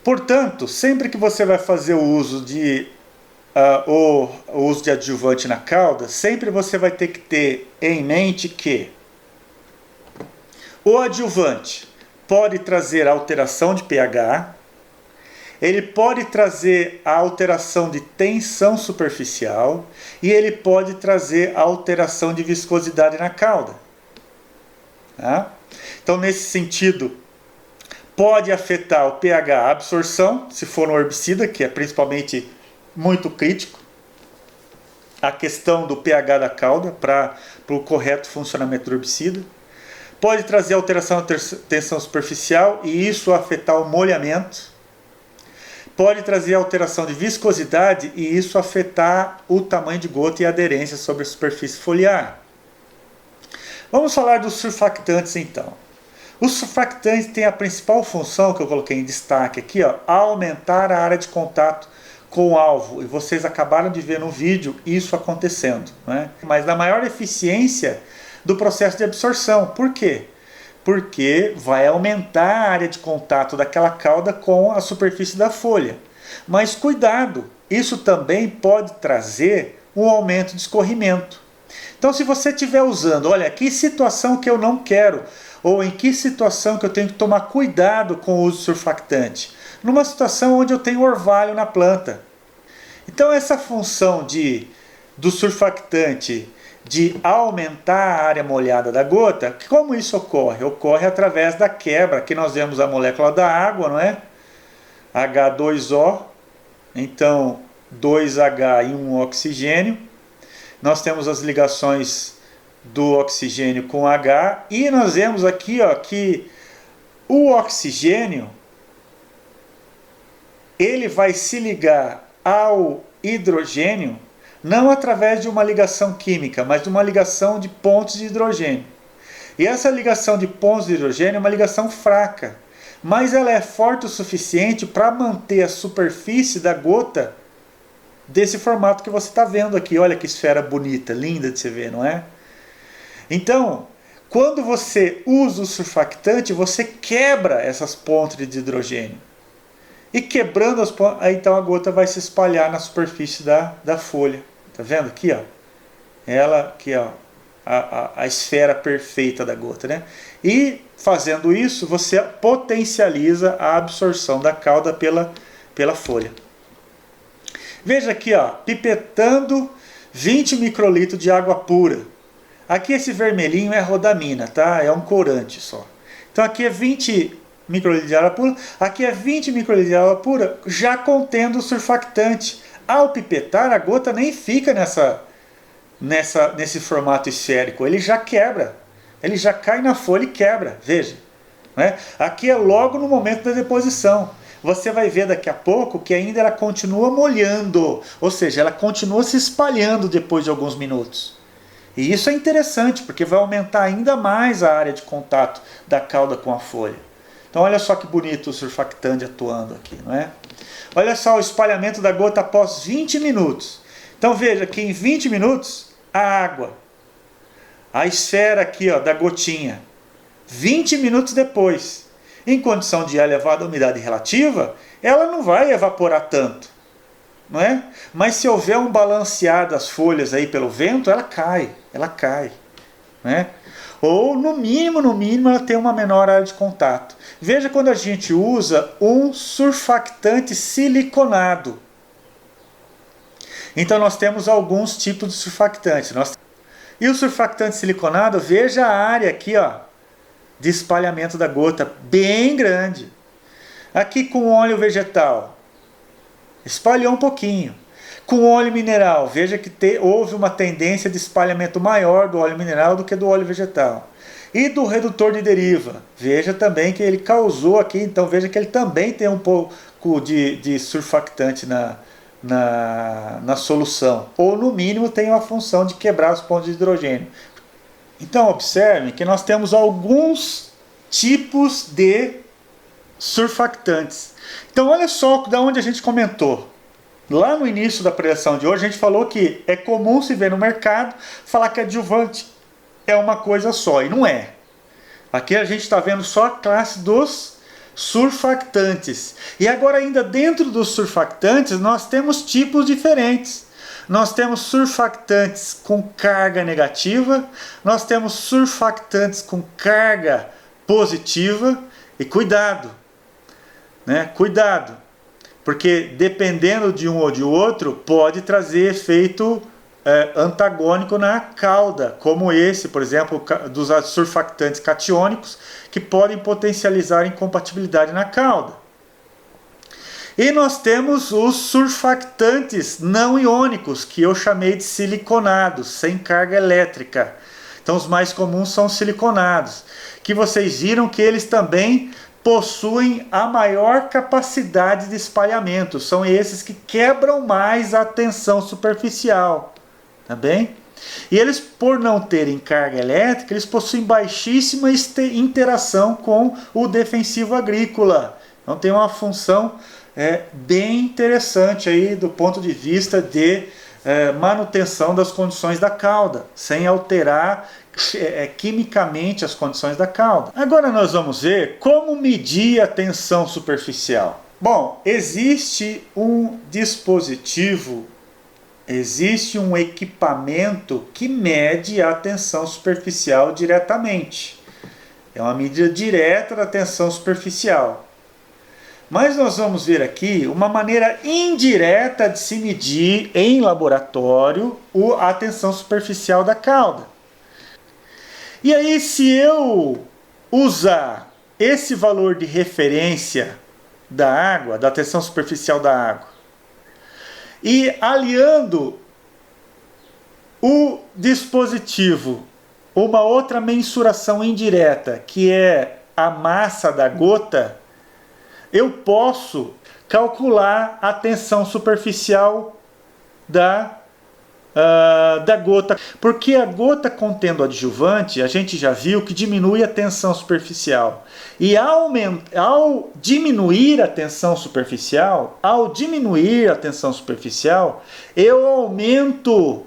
Portanto, sempre que você vai fazer o uso de adjuvante na cauda, sempre você vai ter que ter em mente que o adjuvante pode trazer alteração de pH, ele pode trazer a alteração de tensão superficial e ele pode trazer a alteração de viscosidade na cauda. Tá? Então, nesse sentido, pode afetar o pH absorção, se for um herbicida, que é principalmente muito crítico, a questão do pH da cauda para o correto funcionamento do herbicida. Pode trazer alteração da tensão superficial e isso afetar o molhamento. Pode trazer alteração de viscosidade e isso afetar o tamanho de gota e a aderência sobre a superfície foliar. Vamos falar dos surfactantes então. Os surfactantes têm a principal função que eu coloquei em destaque aqui, ó, aumentar a área de contato com o alvo. E vocês acabaram de ver no vídeo isso acontecendo, né? Mas na maior eficiência do processo de absorção. Por quê? Porque vai aumentar a área de contato daquela cauda com a superfície da folha. Mas cuidado, isso também pode trazer um aumento de escorrimento. Então se você estiver usando, olha, que situação que eu não quero, ou em que situação que eu tenho que tomar cuidado com o uso de surfactante? Numa situação onde eu tenho orvalho na planta. Então essa função do surfactante de aumentar a área molhada da gota, como isso ocorre? Ocorre através da quebra, que nós vemos a molécula da água, não é? H2O, então 2H e 1 oxigênio. Nós temos as ligações do oxigênio com H, e nós vemos aqui, ó, que o oxigênio ele vai se ligar ao hidrogênio não através de uma ligação química, mas de uma ligação de pontos de hidrogênio. E essa ligação de pontos de hidrogênio é uma ligação fraca, mas ela é forte o suficiente para manter a superfície da gota desse formato que você está vendo aqui. Olha que esfera bonita, linda de se ver, não é? Então, quando você usa o surfactante, você quebra essas pontes de hidrogênio. E quebrando as pontes, aí então a gota vai se espalhar na superfície da folha. Tá vendo aqui, ó? Ela aqui, ó, a esfera perfeita da gota, né? E fazendo isso, você potencializa a absorção da cauda pela folha. Veja aqui, ó, pipetando 20 microlitros de água pura. Aqui esse vermelhinho é rodamina, tá? É um corante só. Então aqui é 20 microlitros de água pura, aqui é 20 microlitros de água pura, já contendo o surfactante. Ao pipetar, a gota nem fica nesse formato esférico, ele já quebra, ele já cai na folha e quebra, veja. Né? Aqui é logo no momento da deposição. Você vai ver daqui a pouco que ainda ela continua molhando, ou seja, ela continua se espalhando depois de alguns minutos. E isso é interessante, porque vai aumentar ainda mais a área de contato da cauda com a folha. Então olha só que bonito o surfactante atuando aqui, não é? Olha só o espalhamento da gota após 20 minutos. Então veja que em 20 minutos, a água, a esfera aqui, ó, da gotinha, 20 minutos depois, em condição de elevada umidade relativa, ela não vai evaporar tanto, não é? Mas se houver um balancear das folhas aí pelo vento, ela cai, né? Ou no mínimo ela tem uma menor área de contato. Veja quando a gente usa um surfactante siliconado. Então nós temos alguns tipos de surfactante. E o surfactante siliconado, veja a área aqui, ó, de espalhamento da gota, bem grande. Aqui com óleo vegetal, espalhou um pouquinho. Com óleo mineral, veja que houve uma tendência de espalhamento maior do óleo mineral do que do óleo vegetal. E do redutor de deriva, veja também que ele causou aqui, então veja que ele também tem um pouco de surfactante na solução. Ou no mínimo tem uma função de quebrar os pontos de hidrogênio. Então observe que nós temos alguns tipos de surfactantes. Então olha só de onde a gente comentou. Lá no início da pregação de hoje, a gente falou que é comum se ver no mercado falar que adjuvante é uma coisa só, e não é. Aqui a gente está vendo só a classe dos surfactantes. E agora ainda dentro dos surfactantes, nós temos tipos diferentes. Nós temos surfactantes com carga negativa, nós temos surfactantes com carga positiva, e cuidado, né? Cuidado. Porque dependendo de um ou de outro, pode trazer efeito antagônico na cauda, como esse, por exemplo, dos surfactantes catiônicos, que podem potencializar incompatibilidade na cauda. E nós temos os surfactantes não iônicos, que eu chamei de siliconados, sem carga elétrica. Então os mais comuns são os siliconados, que vocês viram que eles também possuem a maior capacidade de espalhamento. São esses que quebram mais a tensão superficial. Tá bem? E eles, por não terem carga elétrica, eles possuem baixíssima interação com o defensivo agrícola. Então tem uma função bem interessante aí do ponto de vista de manutenção das condições da cauda, sem alterar quimicamente as condições da cauda. Agora nós vamos ver como medir a tensão superficial. Bom, existe um dispositivo, existe um equipamento que mede a tensão superficial diretamente. É uma medida direta da tensão superficial. Mas nós vamos ver aqui uma maneira indireta de se medir em laboratório a tensão superficial da cauda. E aí, se eu usar esse valor de referência da água, da tensão superficial da água, e aliando o dispositivo, uma outra mensuração indireta, que é a massa da gota, eu posso calcular a tensão superficial da gota. Porque a gota contendo adjuvante, a gente já viu que diminui a tensão superficial. E ao diminuir a tensão superficial, eu aumento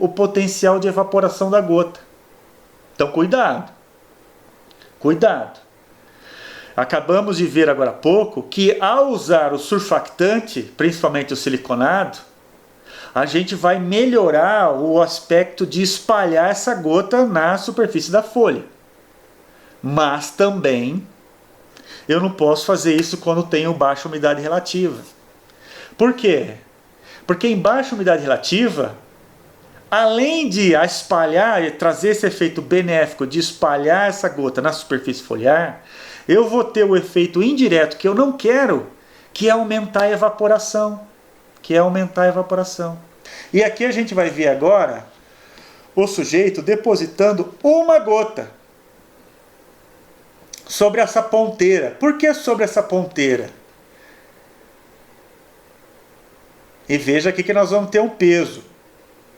o potencial de evaporação da gota. Então cuidado. Cuidado. Acabamos de ver agora há pouco que ao usar o surfactante, principalmente o siliconado, a gente vai melhorar o aspecto de espalhar essa gota na superfície da folha. Mas também eu não posso fazer isso quando tenho baixa umidade relativa. Por quê? Porque em baixa umidade relativa, além de espalhar e trazer esse efeito benéfico de espalhar essa gota na superfície foliar, eu vou ter o efeito indireto que eu não quero, que é aumentar a evaporação. E aqui a gente vai ver agora o sujeito depositando uma gota sobre essa ponteira. Por que sobre essa ponteira? E veja aqui que nós vamos ter um peso.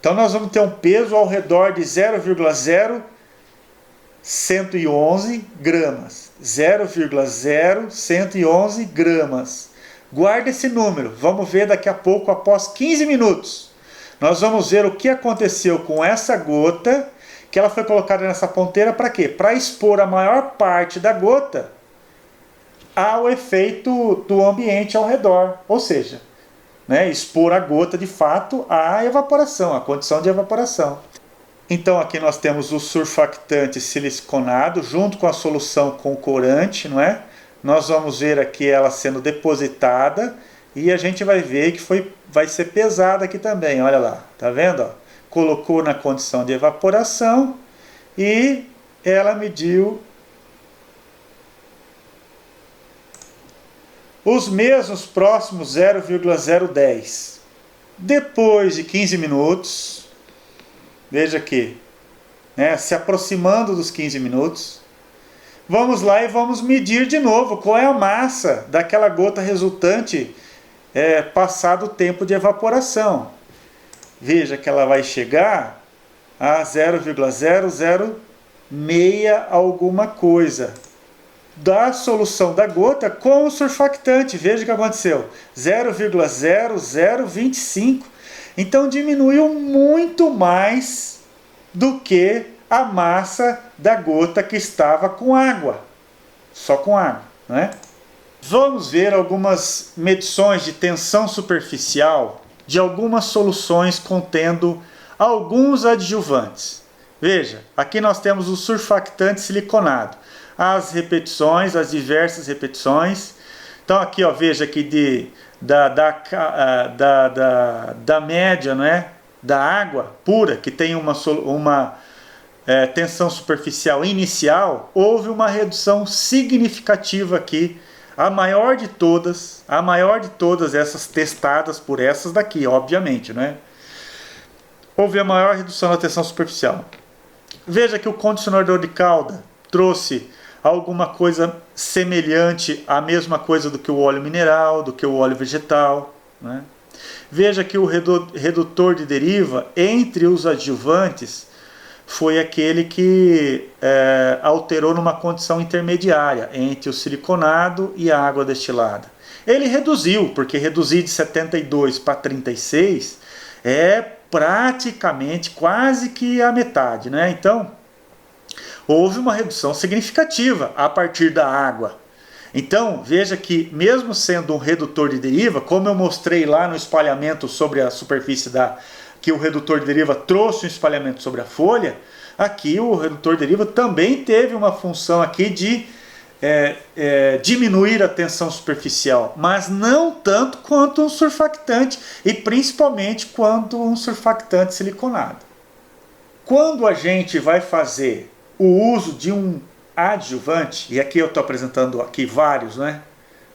Então nós vamos ter um peso ao redor de 0,0111 gramas. 0,0111 gramas. Guarde esse número. Vamos ver daqui a pouco, após 15 minutos. Nós vamos ver o que aconteceu com essa gota, que ela foi colocada nessa ponteira para quê? Para expor a maior parte da gota ao efeito do ambiente ao redor. Ou seja, expor a gota de fato à evaporação, à condição de evaporação. Então aqui nós temos o surfactante siliconado junto com a solução com corante, não é? Nós vamos ver aqui ela sendo depositada e a gente vai ver que vai ser pesada aqui também, olha lá, tá vendo? Ó? Colocou na condição de evaporação e ela mediu os mesmos próximos 0,010. Depois de 15 minutos, veja aqui, né, se aproximando dos 15 minutos, vamos lá e vamos medir de novo qual é a massa daquela gota resultante passado o tempo de evaporação. Veja que ela vai chegar a 0,006 alguma coisa da solução da gota com o surfactante. Veja o que aconteceu, 0,0025. Então diminuiu muito mais do que a massa da gota que estava com água, só com água, né? Vamos ver algumas medições de tensão superficial de algumas soluções contendo alguns adjuvantes. Veja, aqui nós temos o surfactante siliconado, as repetições, as diversas repetições. Então aqui, ó, veja aqui da média, né, da água pura, que tem uma tensão superficial inicial, houve uma redução significativa aqui, a maior de todas essas testadas por essas daqui, obviamente, né? Houve a maior redução da tensão superficial. Veja que o condicionador de cauda trouxe alguma coisa semelhante à mesma coisa do que o óleo mineral, do que o óleo vegetal, né? Veja que o redutor de deriva entre os adjuvantes foi aquele que alterou numa condição intermediária entre o siliconado e a água destilada. Ele reduziu, porque reduzir de 72 para 36 é praticamente quase que a metade, né? Então, houve uma redução significativa a partir da água. Então, veja que mesmo sendo um redutor de deriva, como eu mostrei lá no espalhamento sobre a superfície que o redutor de deriva trouxe um espalhamento sobre a folha, aqui o redutor de deriva também teve uma função aqui de diminuir a tensão superficial, mas não tanto quanto um surfactante e principalmente quanto um surfactante siliconado. Quando a gente vai fazer o uso de um adjuvante, e aqui eu estou apresentando aqui vários, né?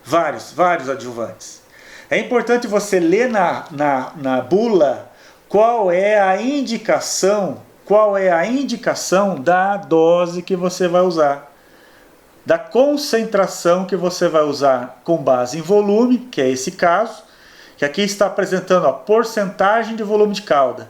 Vários adjuvantes. É importante você ler na bula qual é a indicação da dose que você vai usar, da concentração que você vai usar com base em volume, que é esse caso, que aqui está apresentando a porcentagem de volume de cauda.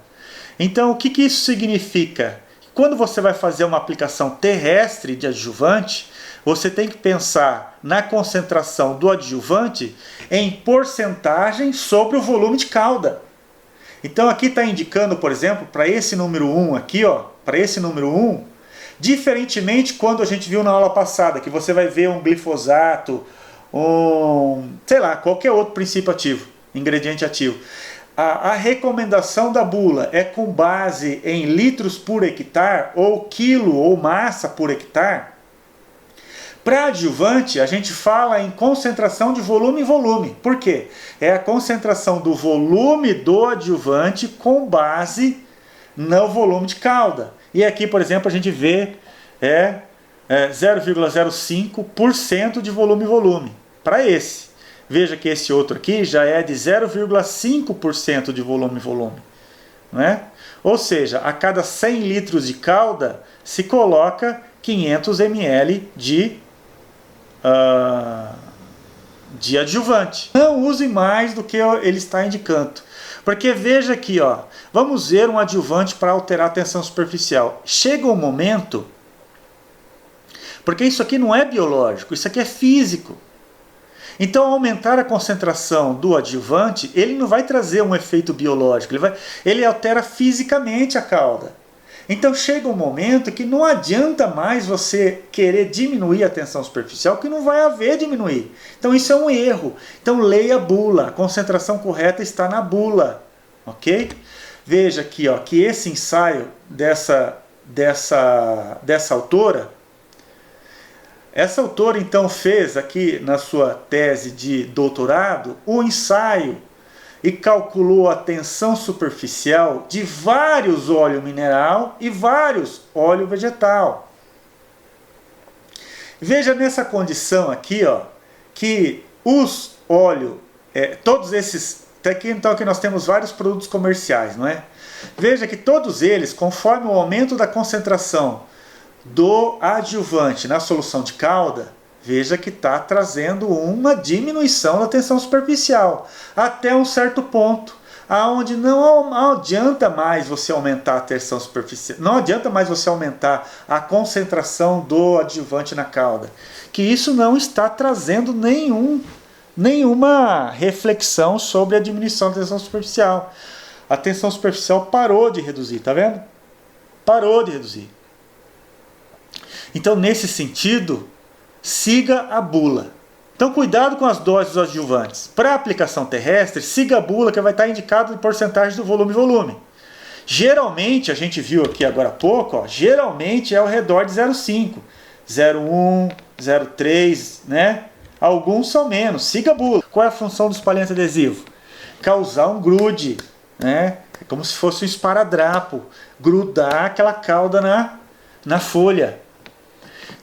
Então, o que isso significa? Quando você vai fazer uma aplicação terrestre de adjuvante, você tem que pensar na concentração do adjuvante em porcentagem sobre o volume de cauda. Então aqui está indicando, por exemplo, para esse número 1 aqui, ó, para esse número 1, diferentemente quando a gente viu na aula passada, que você vai ver um glifosato, sei lá, qualquer outro princípio ativo, ingrediente ativo. A recomendação da bula é com base em litros por hectare, ou quilo ou massa por hectare. Para adjuvante, a gente fala em concentração de volume em volume. Por quê? É a concentração do volume do adjuvante com base no volume de cauda. E aqui, por exemplo, a gente vê 0,05% de volume em volume. Para esse. Veja que esse outro aqui já é de 0,5% de volume em volume. Né? Ou seja, a cada 100 litros de cauda se coloca 500 ml de adjuvante. Não use mais do que ele está indicando. Porque veja aqui, ó, vamos ver um adjuvante para alterar a tensão superficial. Chega um momento, porque isso aqui não é biológico, isso aqui é físico. Então, aumentar a concentração do adjuvante, ele não vai trazer um efeito biológico, ele altera fisicamente a cauda. Então chega um momento que não adianta mais você querer diminuir a tensão superficial, que não vai haver diminuir. Então isso é um erro. Então leia a bula, a concentração correta está na bula, ok? Veja aqui, ó, que esse ensaio dessa autora, essa autora então fez aqui na sua tese de doutorado o ensaio e calculou a tensão superficial de vários óleos mineral e vários óleo vegetal. Veja nessa condição aqui, ó, que os óleos, todos esses, até aqui então aqui nós temos vários produtos comerciais, não é? Veja que todos eles, conforme o aumento da concentração do adjuvante na solução de calda, veja que está trazendo uma diminuição da tensão superficial, até um certo ponto, aonde não adianta mais você aumentar a tensão superficial, não adianta mais você aumentar a concentração do adjuvante na calda, que isso não está trazendo nenhuma reflexão sobre a diminuição da tensão superficial. A tensão superficial parou de reduzir, tá vendo? Parou de reduzir. Então, nesse sentido, siga a bula. Então, cuidado com as doses dos adjuvantes. Para aplicação terrestre, siga a bula que vai estar indicado em porcentagem do volume. Geralmente, a gente viu aqui agora há pouco, ó, geralmente é ao redor de 0,5, 0,1, 0,3, né? Alguns são menos. Siga a bula. Qual é a função do espalhante adesivo? Causar um grude, né? É como se fosse um esparadrapo, grudar aquela calda na folha.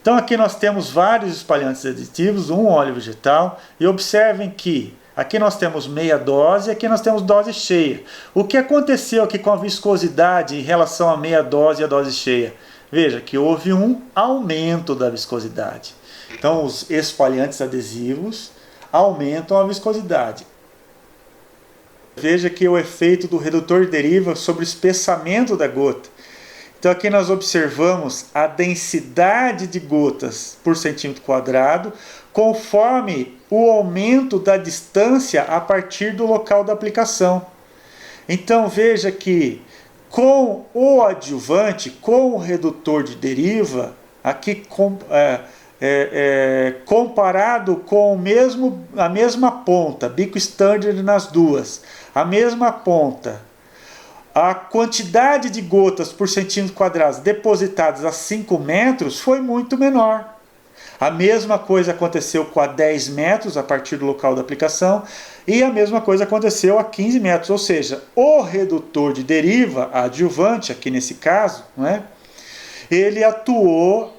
Então aqui nós temos vários espalhantes aditivos, um óleo vegetal, e observem que aqui nós temos meia dose e aqui nós temos dose cheia. O que aconteceu aqui com a viscosidade em relação à meia dose e a dose cheia? Veja que houve um aumento da viscosidade. Então os espalhantes adesivos aumentam a viscosidade. Veja que o efeito do redutor de deriva sobre o espessamento da gota. Então aqui nós observamos a densidade de gotas por centímetro quadrado conforme o aumento da distância a partir do local da aplicação. Então veja que com o adjuvante, com o redutor de deriva, aqui comparado com a mesma ponta, bico standard nas duas, a mesma ponta, a quantidade de gotas por centímetro quadrado depositadas a 5 metros foi muito menor. A mesma coisa aconteceu com a 10 metros a partir do local da aplicação e a mesma coisa aconteceu a 15 metros, ou seja, o redutor de deriva, adjuvante aqui nesse caso, não é? Ele atuou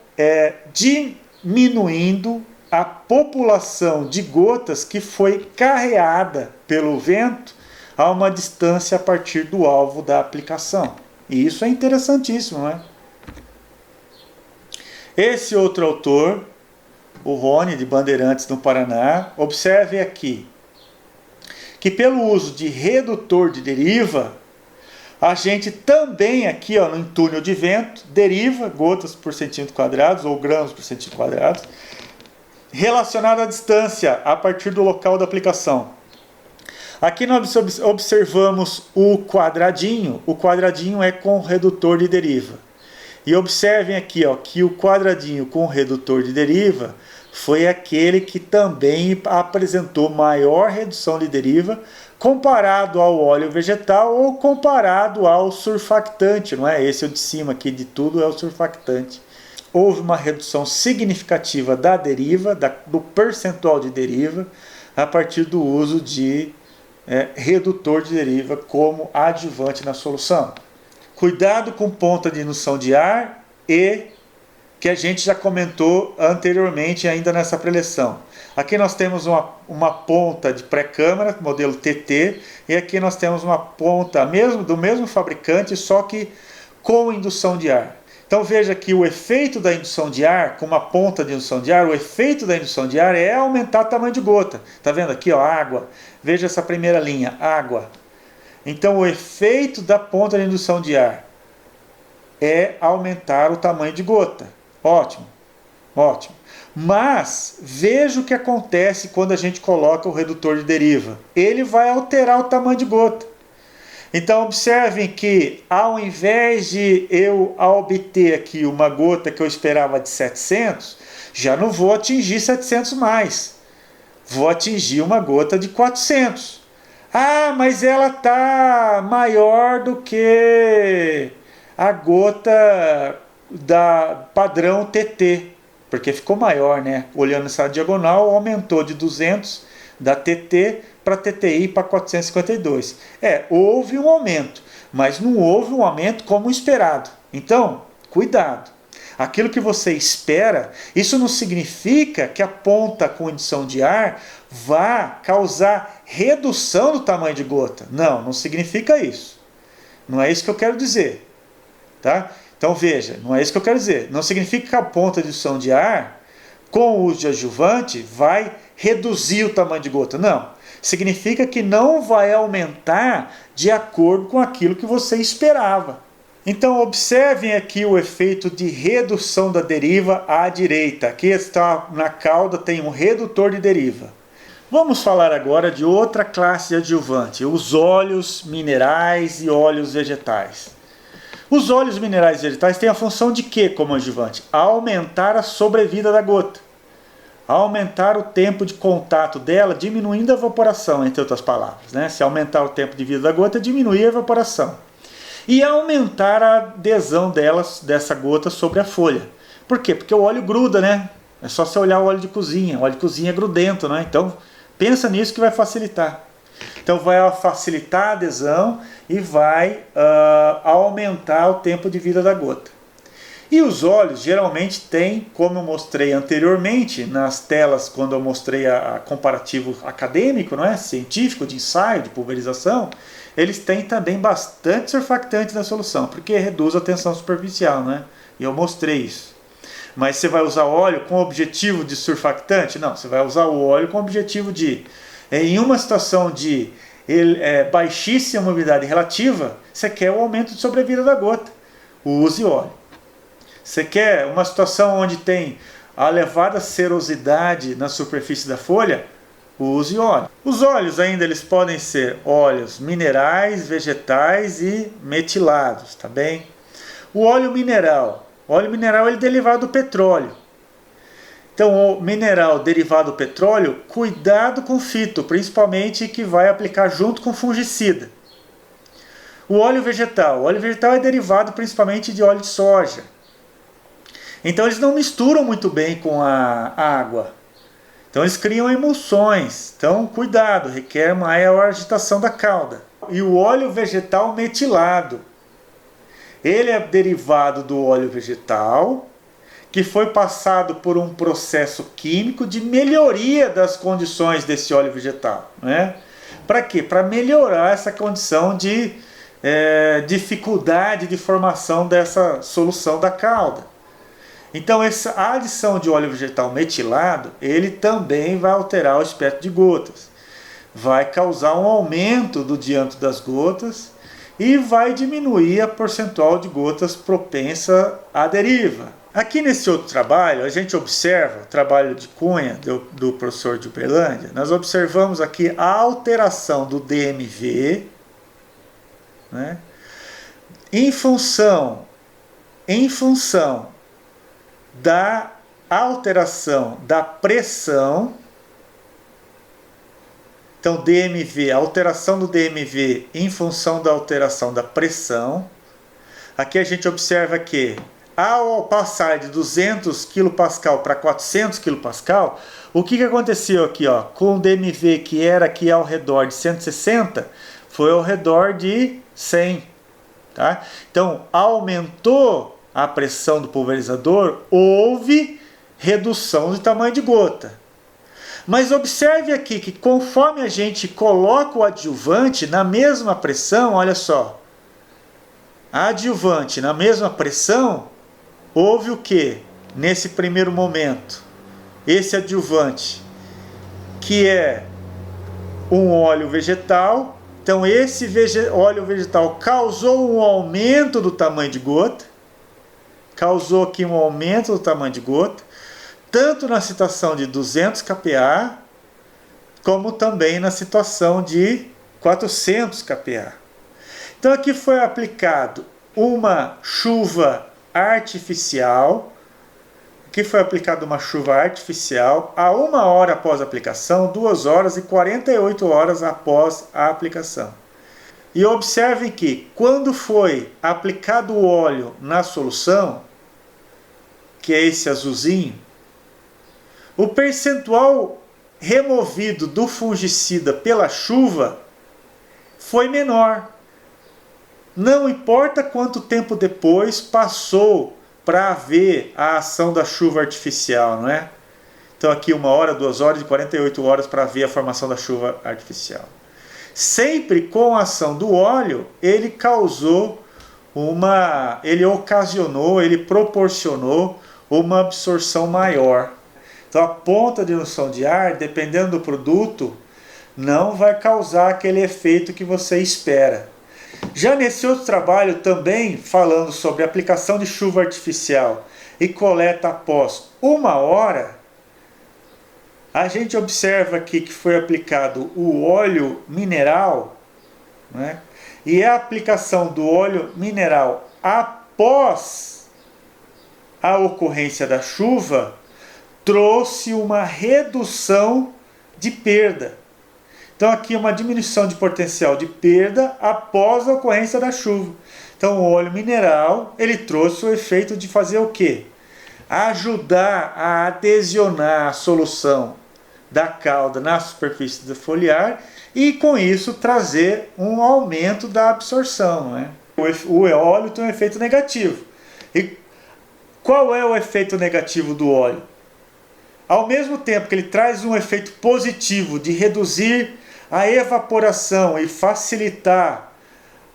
diminuindo a população de gotas que foi carreada pelo vento a uma distância a partir do alvo da aplicação. E isso é interessantíssimo, não é? Esse outro autor, o Rony, de Bandeirantes, no Paraná, observe aqui que pelo uso de redutor de deriva, a gente também aqui, ó, no túnel de vento, deriva gotas por centímetro quadrado ou grãos por centímetro quadrado, relacionado à distância a partir do local da aplicação. Aqui nós observamos o quadradinho é com redutor de deriva. E observem aqui, ó, que o quadradinho com redutor de deriva foi aquele que também apresentou maior redução de deriva comparado ao óleo vegetal ou comparado ao surfactante, não é? Esse é o de cima aqui de tudo, é o surfactante. Houve uma redução significativa da deriva, do percentual de deriva, a partir do uso de redutor de deriva como adjuvante na solução. Cuidado com ponta de indução de ar e que a gente já comentou anteriormente ainda nessa preleção. Aqui nós temos uma ponta de pré-câmara, modelo TT, e aqui nós temos uma ponta do mesmo fabricante, só que com indução de ar. Então veja que o efeito da indução de ar, com uma ponta de indução de ar, o efeito da indução de ar é aumentar o tamanho de gota. Está vendo aqui, ó, água. Veja essa primeira linha, água. Então o efeito da ponta de indução de ar é aumentar o tamanho de gota. Ótimo, ótimo. Mas veja o que acontece quando a gente coloca o redutor de deriva. Ele vai alterar o tamanho de gota. Então observem que ao invés de eu obter aqui uma gota que eu esperava de 700, já não vou atingir 700 mais. Vou atingir uma gota de 400. Ah, mas ela está maior do que a gota da padrão TT, porque ficou maior, né? Olhando essa diagonal, aumentou de 200 da TT para TTI para 452. Houve um aumento, mas não houve um aumento como esperado. Então, cuidado. Aquilo que você espera, isso não significa que a ponta com indução de ar vá causar redução do tamanho de gota. Não, não significa isso. Não é isso que eu quero dizer. Tá? Então veja, não é isso que eu quero dizer. Não significa que a ponta de indução de ar, com o uso de adjuvante, vai reduzir o tamanho de gota. Não. Significa que não vai aumentar de acordo com aquilo que você esperava. Então observem aqui o efeito de redução da deriva à direita. Aqui está na cauda, tem um redutor de deriva. Vamos falar agora de outra classe de adjuvante, os óleos minerais e óleos vegetais. Os óleos minerais e vegetais têm a função de quê como adjuvante? Aumentar a sobrevida da gota. Aumentar o tempo de contato dela, diminuindo a evaporação, entre outras palavras. Né? Se aumentar o tempo de vida da gota, diminuir a evaporação. E aumentar a adesão dessa gota sobre a folha. Por quê? Porque o óleo gruda, né? É só você olhar o óleo de cozinha. O óleo de cozinha é grudento, né? Então, pensa nisso que vai facilitar. Então, vai facilitar a adesão e vai aumentar o tempo de vida da gota. E os óleos geralmente têm, como eu mostrei anteriormente, nas telas quando eu mostrei a comparativo acadêmico, não é? Científico, de ensaio, de pulverização, eles têm também bastante surfactante na solução, porque reduz a tensão superficial, né? E eu mostrei isso. Mas você vai usar óleo com o objetivo de surfactante? Não, você vai usar o óleo com o objetivo de, em uma situação de baixíssima umidade relativa, você quer o aumento de sobrevida da gota. Use óleo. Você quer uma situação onde tem a elevada serosidade na superfície da folha? Use óleo. Os óleos ainda eles podem ser óleos minerais, vegetais e metilados, tá bem? O óleo mineral ele é derivado do petróleo. Então, o mineral derivado do petróleo, cuidado com o fito, principalmente que vai aplicar junto com fungicida. O óleo vegetal é derivado principalmente de óleo de soja. Então eles não misturam muito bem com a água. Então eles criam emulsões. Então cuidado, requer maior agitação da cauda. E o óleo vegetal metilado. Ele é derivado do óleo vegetal, que foi passado por um processo químico de melhoria das condições desse óleo vegetal. Né? Para quê? Para melhorar essa condição de dificuldade de formação dessa solução da cauda. Então essa adição de óleo vegetal metilado, ele também vai alterar o espectro de gotas. Vai causar um aumento do diâmetro das gotas e vai diminuir a percentual de gotas propensa à deriva. Aqui nesse outro trabalho, a gente observa, o trabalho de Cunha, do professor de Uberlândia, nós observamos aqui a alteração do DMV, né, em função da alteração da pressão. Então, DMV, a alteração do DMV em função da alteração da pressão. Aqui a gente observa que, ao passar de 200 kPa para 400 kPa, o que aconteceu aqui? Ó, com o DMV que era aqui ao redor de 160, foi ao redor de 100. Tá? Então, aumentou a pressão do pulverizador, houve redução de tamanho de gota. Mas observe aqui que conforme a gente coloca o adjuvante na mesma pressão, olha só, adjuvante na mesma pressão, houve o que? Nesse primeiro momento, esse adjuvante, que é um óleo vegetal, então esse óleo vegetal causou um aumento do tamanho de gota, causou aqui um aumento do tamanho de gota, tanto na situação de 200 kPa, como também na situação de 400 kPa. Então aqui foi aplicado uma chuva artificial, que foi aplicada uma chuva artificial a 1 hora após a aplicação, 2 horas e 48 horas após a aplicação. E observe que quando foi aplicado o óleo na solução, que é esse azulzinho, o percentual removido do fungicida pela chuva foi menor. Não importa quanto tempo depois passou para haver a ação da chuva artificial, não é? Então aqui 1 hora, 2 horas e 48 horas para ver a formação da chuva artificial. Sempre com a ação do óleo, ele proporcionou uma absorção maior. Então a ponta de indução de ar, dependendo do produto, não vai causar aquele efeito que você espera. Já nesse outro trabalho também, falando sobre aplicação de chuva artificial e coleta após 1 hora, a gente observa aqui que foi aplicado o óleo mineral, né? E a aplicação do óleo mineral após a ocorrência da chuva trouxe uma redução de perda. Então aqui uma diminuição de potencial de perda após a ocorrência da chuva. Então o óleo mineral, ele trouxe o efeito de fazer o quê? Ajudar a adhesionar a solução da cauda na superfície do foliar e com isso trazer um aumento da absorção, não é? O óleo tem um efeito negativo. E qual é o efeito negativo do óleo? Ao mesmo tempo que ele traz um efeito positivo de reduzir a evaporação e facilitar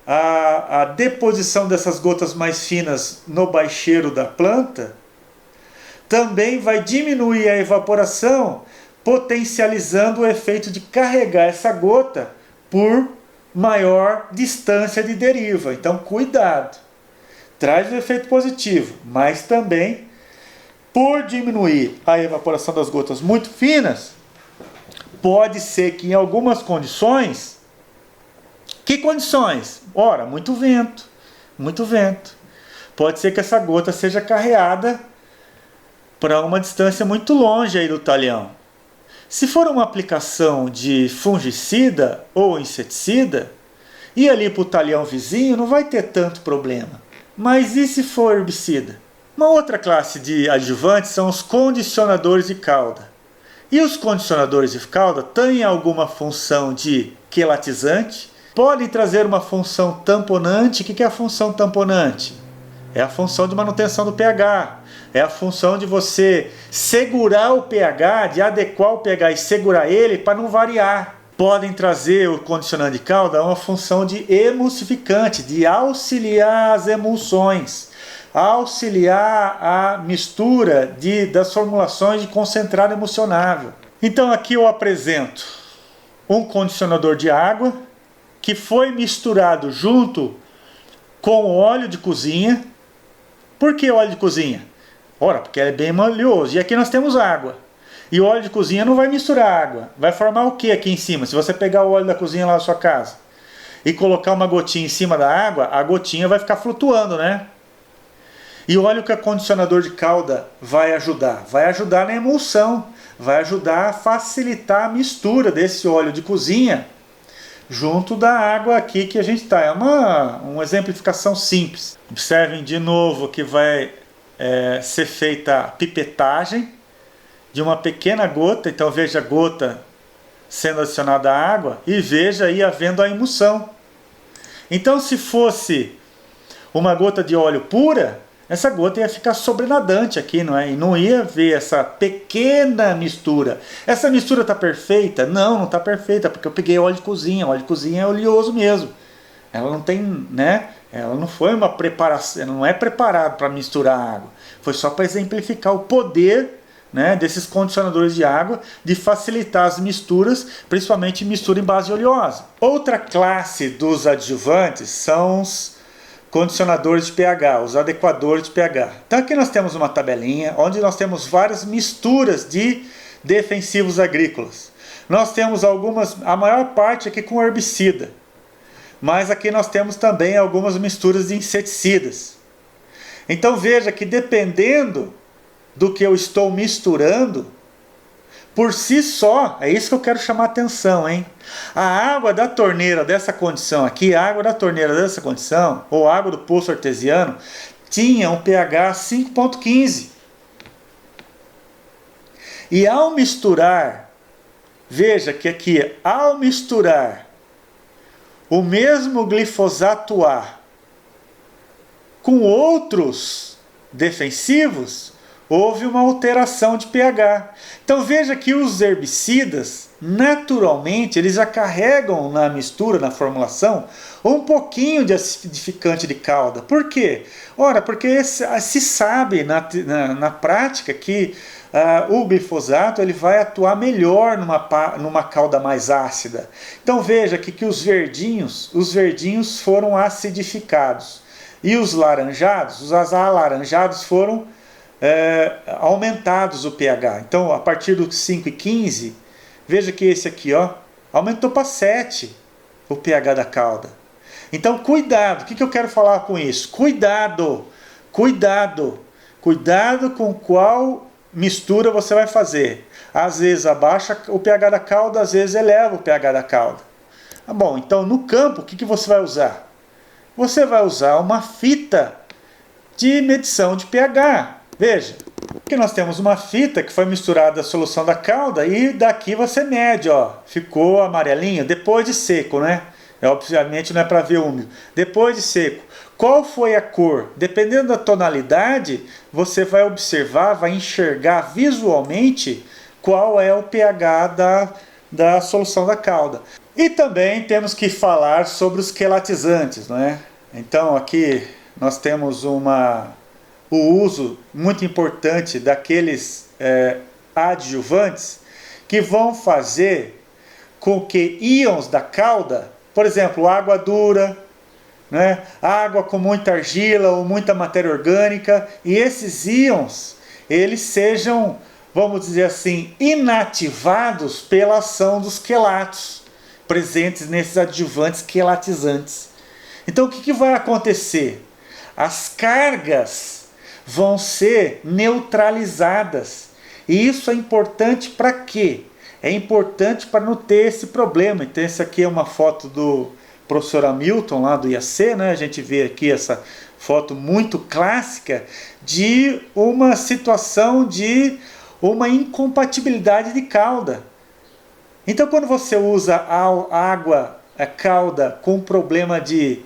a deposição dessas gotas mais finas no baixeiro da planta, também vai diminuir a evaporação, potencializando o efeito de carregar essa gota por maior distância de deriva. Então, cuidado. Traz o efeito positivo, mas também, por diminuir a evaporação das gotas muito finas, pode ser que em algumas condições... Que condições? Ora, muito vento. Muito vento. Pode ser que essa gota seja carreada para uma distância muito longe aí do talhão. Se for uma aplicação de fungicida ou inseticida, ir ali para o talhão vizinho não vai ter tanto problema. Mas e se for herbicida? Uma outra classe de adjuvantes são os condicionadores de cauda. E os condicionadores de cauda têm alguma função de quelatizante, podem trazer uma função tamponante. O que é a função tamponante? É a função de manutenção do pH. É a função de você segurar o pH, de adequar o pH e segurar ele para não variar. Podem trazer o condicionante de cauda uma função de emulsificante, de auxiliar as emulsões, auxiliar a mistura das formulações de concentrado emulsionável. Então aqui eu apresento um condicionador de água que foi misturado junto com óleo de cozinha. Por que óleo de cozinha? Ora, porque ele é bem oleoso. E aqui nós temos água. E o óleo de cozinha não vai misturar água. Vai formar o que aqui em cima? Se você pegar o óleo da cozinha lá na sua casa e colocar uma gotinha em cima da água, a gotinha vai ficar flutuando, né? E olha o que o condicionador de cauda vai ajudar. Vai ajudar na emulsão. Vai ajudar a facilitar a mistura desse óleo de cozinha junto da água aqui que a gente está. É uma exemplificação simples. Observem de novo que vai ser feita a pipetagem de uma pequena gota. Então veja a gota sendo adicionada à água e veja aí havendo a emulsão. Então se fosse uma gota de óleo pura, essa gota ia ficar sobrenadante aqui, não é? E não ia ver essa pequena mistura. Essa mistura está perfeita? Não, não está perfeita, porque eu peguei óleo de cozinha. O óleo de cozinha é oleoso mesmo. Ela não tem, né? Ela não foi uma preparação, ela não é preparada para misturar água. Foi só para exemplificar o poder, né, desses condicionadores de água, de facilitar as misturas, principalmente mistura em base oleosa. Outra classe dos adjuvantes são os condicionadores de pH, os adequadores de pH. Então aqui nós temos uma tabelinha onde nós temos várias misturas de defensivos agrícolas. Nós temos algumas, a maior parte aqui com herbicida, mas aqui nós temos também algumas misturas de inseticidas. Então veja que dependendo do que eu estou misturando, por si só, é isso que eu quero chamar a atenção, hein? A água da torneira dessa condição aqui, a água da torneira dessa condição, ou água do poço artesiano, tinha um pH 5,15. E ao misturar, veja que aqui, ao misturar o mesmo glifosato A com outros defensivos, houve uma alteração de pH. Então veja que os herbicidas, naturalmente, eles já carregam na mistura, na formulação, um pouquinho de acidificante de cauda. Por quê? Ora, porque se sabe na prática que o glifosato ele vai atuar melhor numa cauda mais ácida. Então veja que os verdinhos foram acidificados. E os alaranjados foram aumentados o pH. Então, a partir do 5,15, veja que esse aqui, ó, aumentou para 7 o pH da cauda. Então, cuidado. O que eu quero falar com isso? Cuidado com qual mistura você vai fazer. Às vezes abaixa o pH da cauda, às vezes eleva o pH da cauda. Bom, então no campo, o que você vai usar? Você vai usar uma fita de medição de pH. Veja, que nós temos uma fita que foi misturada a solução da cauda e daqui você mede, ó, ficou amarelinho depois de seco, né? Obviamente não é para ver úmido. Depois de seco, qual foi a cor? Dependendo da tonalidade, você vai observar, vai enxergar visualmente qual é o pH da solução da cauda. E também temos que falar sobre os quelatizantes, não é? Então aqui nós temos o uso muito importante daqueles adjuvantes que vão fazer com que íons da cauda, por exemplo, água dura, né, água com muita argila ou muita matéria orgânica, e esses íons eles sejam, vamos dizer assim, inativados pela ação dos quelatos presentes nesses adjuvantes quelatizantes. Então o que vai acontecer? As cargas vão ser neutralizadas. E isso é importante para quê? É importante para não ter esse problema. Então essa aqui é uma foto do professor Hamilton lá do IAC, né? A gente vê aqui essa foto muito clássica de uma situação de uma incompatibilidade de cauda. Então quando você usa a cauda com problema de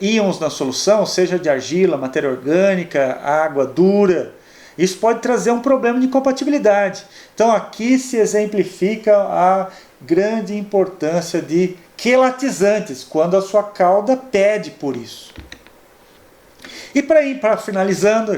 íons na solução, seja de argila, matéria orgânica, água dura, isso pode trazer um problema de compatibilidade. Então aqui se exemplifica a grande importância de quelatizantes, quando a sua cauda pede por isso. E para finalizando,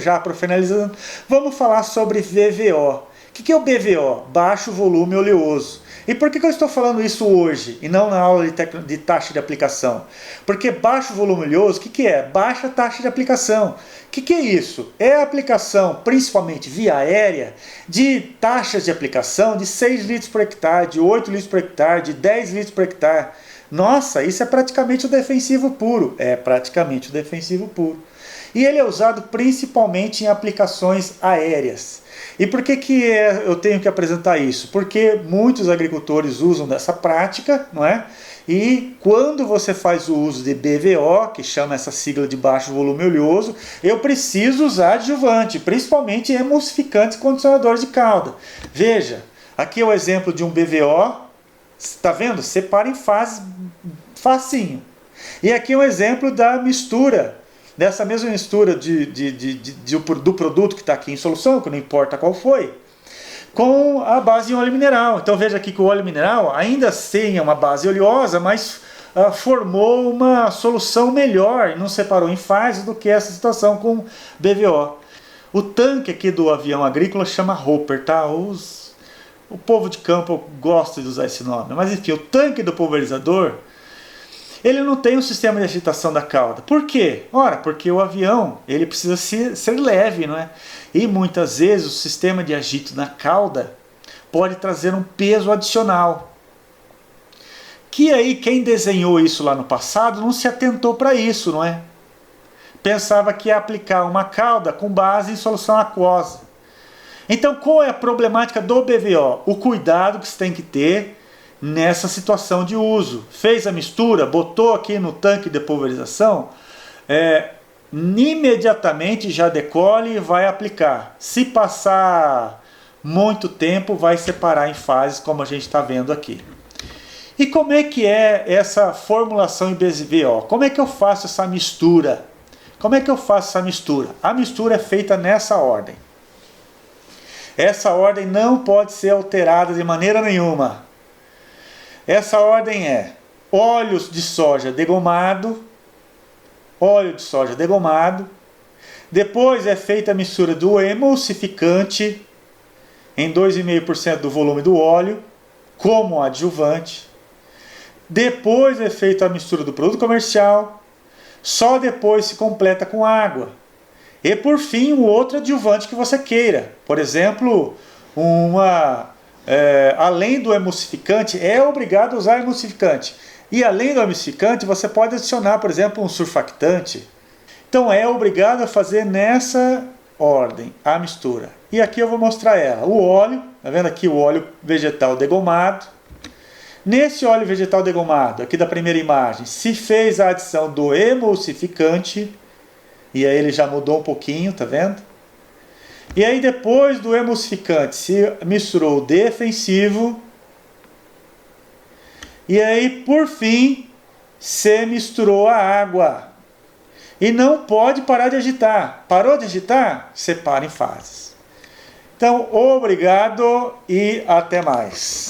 vamos falar sobre VVO. O que é o BVO? Baixo volume oleoso. E por que eu estou falando isso hoje e não na aula de taxa de aplicação? Porque baixo volume oleoso, o que é? Baixa taxa de aplicação. O que é isso? É a aplicação, principalmente via aérea, de taxas de aplicação de 6 litros por hectare, de 8 litros por hectare, de 10 litros por hectare. Nossa, isso é praticamente o defensivo puro. É praticamente o defensivo puro. E ele é usado principalmente em aplicações aéreas. E por que eu tenho que apresentar isso? Porque muitos agricultores usam dessa prática, não é? E quando você faz o uso de BVO, que chama essa sigla de baixo volume oleoso, eu preciso usar adjuvante, principalmente emulsificantes e condicionadores de cauda. Veja, aqui é o exemplo de um BVO, está vendo? Separa em fases facinho. E aqui é um exemplo da mistura, dessa mesma mistura do produto que está aqui em solução, que não importa qual foi, com a base em óleo mineral. Então veja aqui que o óleo mineral ainda assim é uma base oleosa, mas formou uma solução melhor e não separou em fases do que essa situação com BVO. O tanque aqui do avião agrícola chama hopper, tá? O povo de campo gosta de usar esse nome, mas enfim, o tanque do pulverizador, ele não tem um sistema de agitação da cauda. Por quê? Ora, porque o avião ele precisa ser leve, não é? E muitas vezes o sistema de agito na cauda pode trazer um peso adicional. Que aí quem desenhou isso lá no passado não se atentou para isso, não é? Pensava que ia aplicar uma cauda com base em solução aquosa. Então, qual é a problemática do BVO? O cuidado que você tem que ter nessa situação de uso. Fez a mistura, botou aqui no tanque de pulverização, imediatamente já decolhe e vai aplicar. Se passar muito tempo, vai separar em fases, como a gente está vendo aqui. E como é que é essa formulação em BVO? Como é que eu faço essa mistura? Como é que eu faço essa mistura? A mistura é feita nessa ordem. Essa ordem não pode ser alterada de maneira nenhuma. Essa ordem é óleos de soja degomado, óleo de soja degomado, depois é feita a mistura do emulsificante em 2,5% do volume do óleo, como adjuvante, depois é feita a mistura do produto comercial, só depois se completa com água. E por fim, um outro adjuvante que você queira. Por exemplo, além do emulsificante, é obrigado a usar emulsificante. E além do emulsificante, você pode adicionar, por exemplo, um surfactante. Então é obrigado a fazer nessa ordem a mistura. E aqui eu vou mostrar ela. O óleo, tá vendo aqui o óleo vegetal degomado. Nesse óleo vegetal degomado, aqui da primeira imagem, se fez a adição do emulsificante. E aí ele já mudou um pouquinho, tá vendo? E aí depois do emulsificante se misturou o defensivo. E aí por fim se misturou a água. E não pode parar de agitar. Parou de agitar? Separa em fases. Então, obrigado e até mais.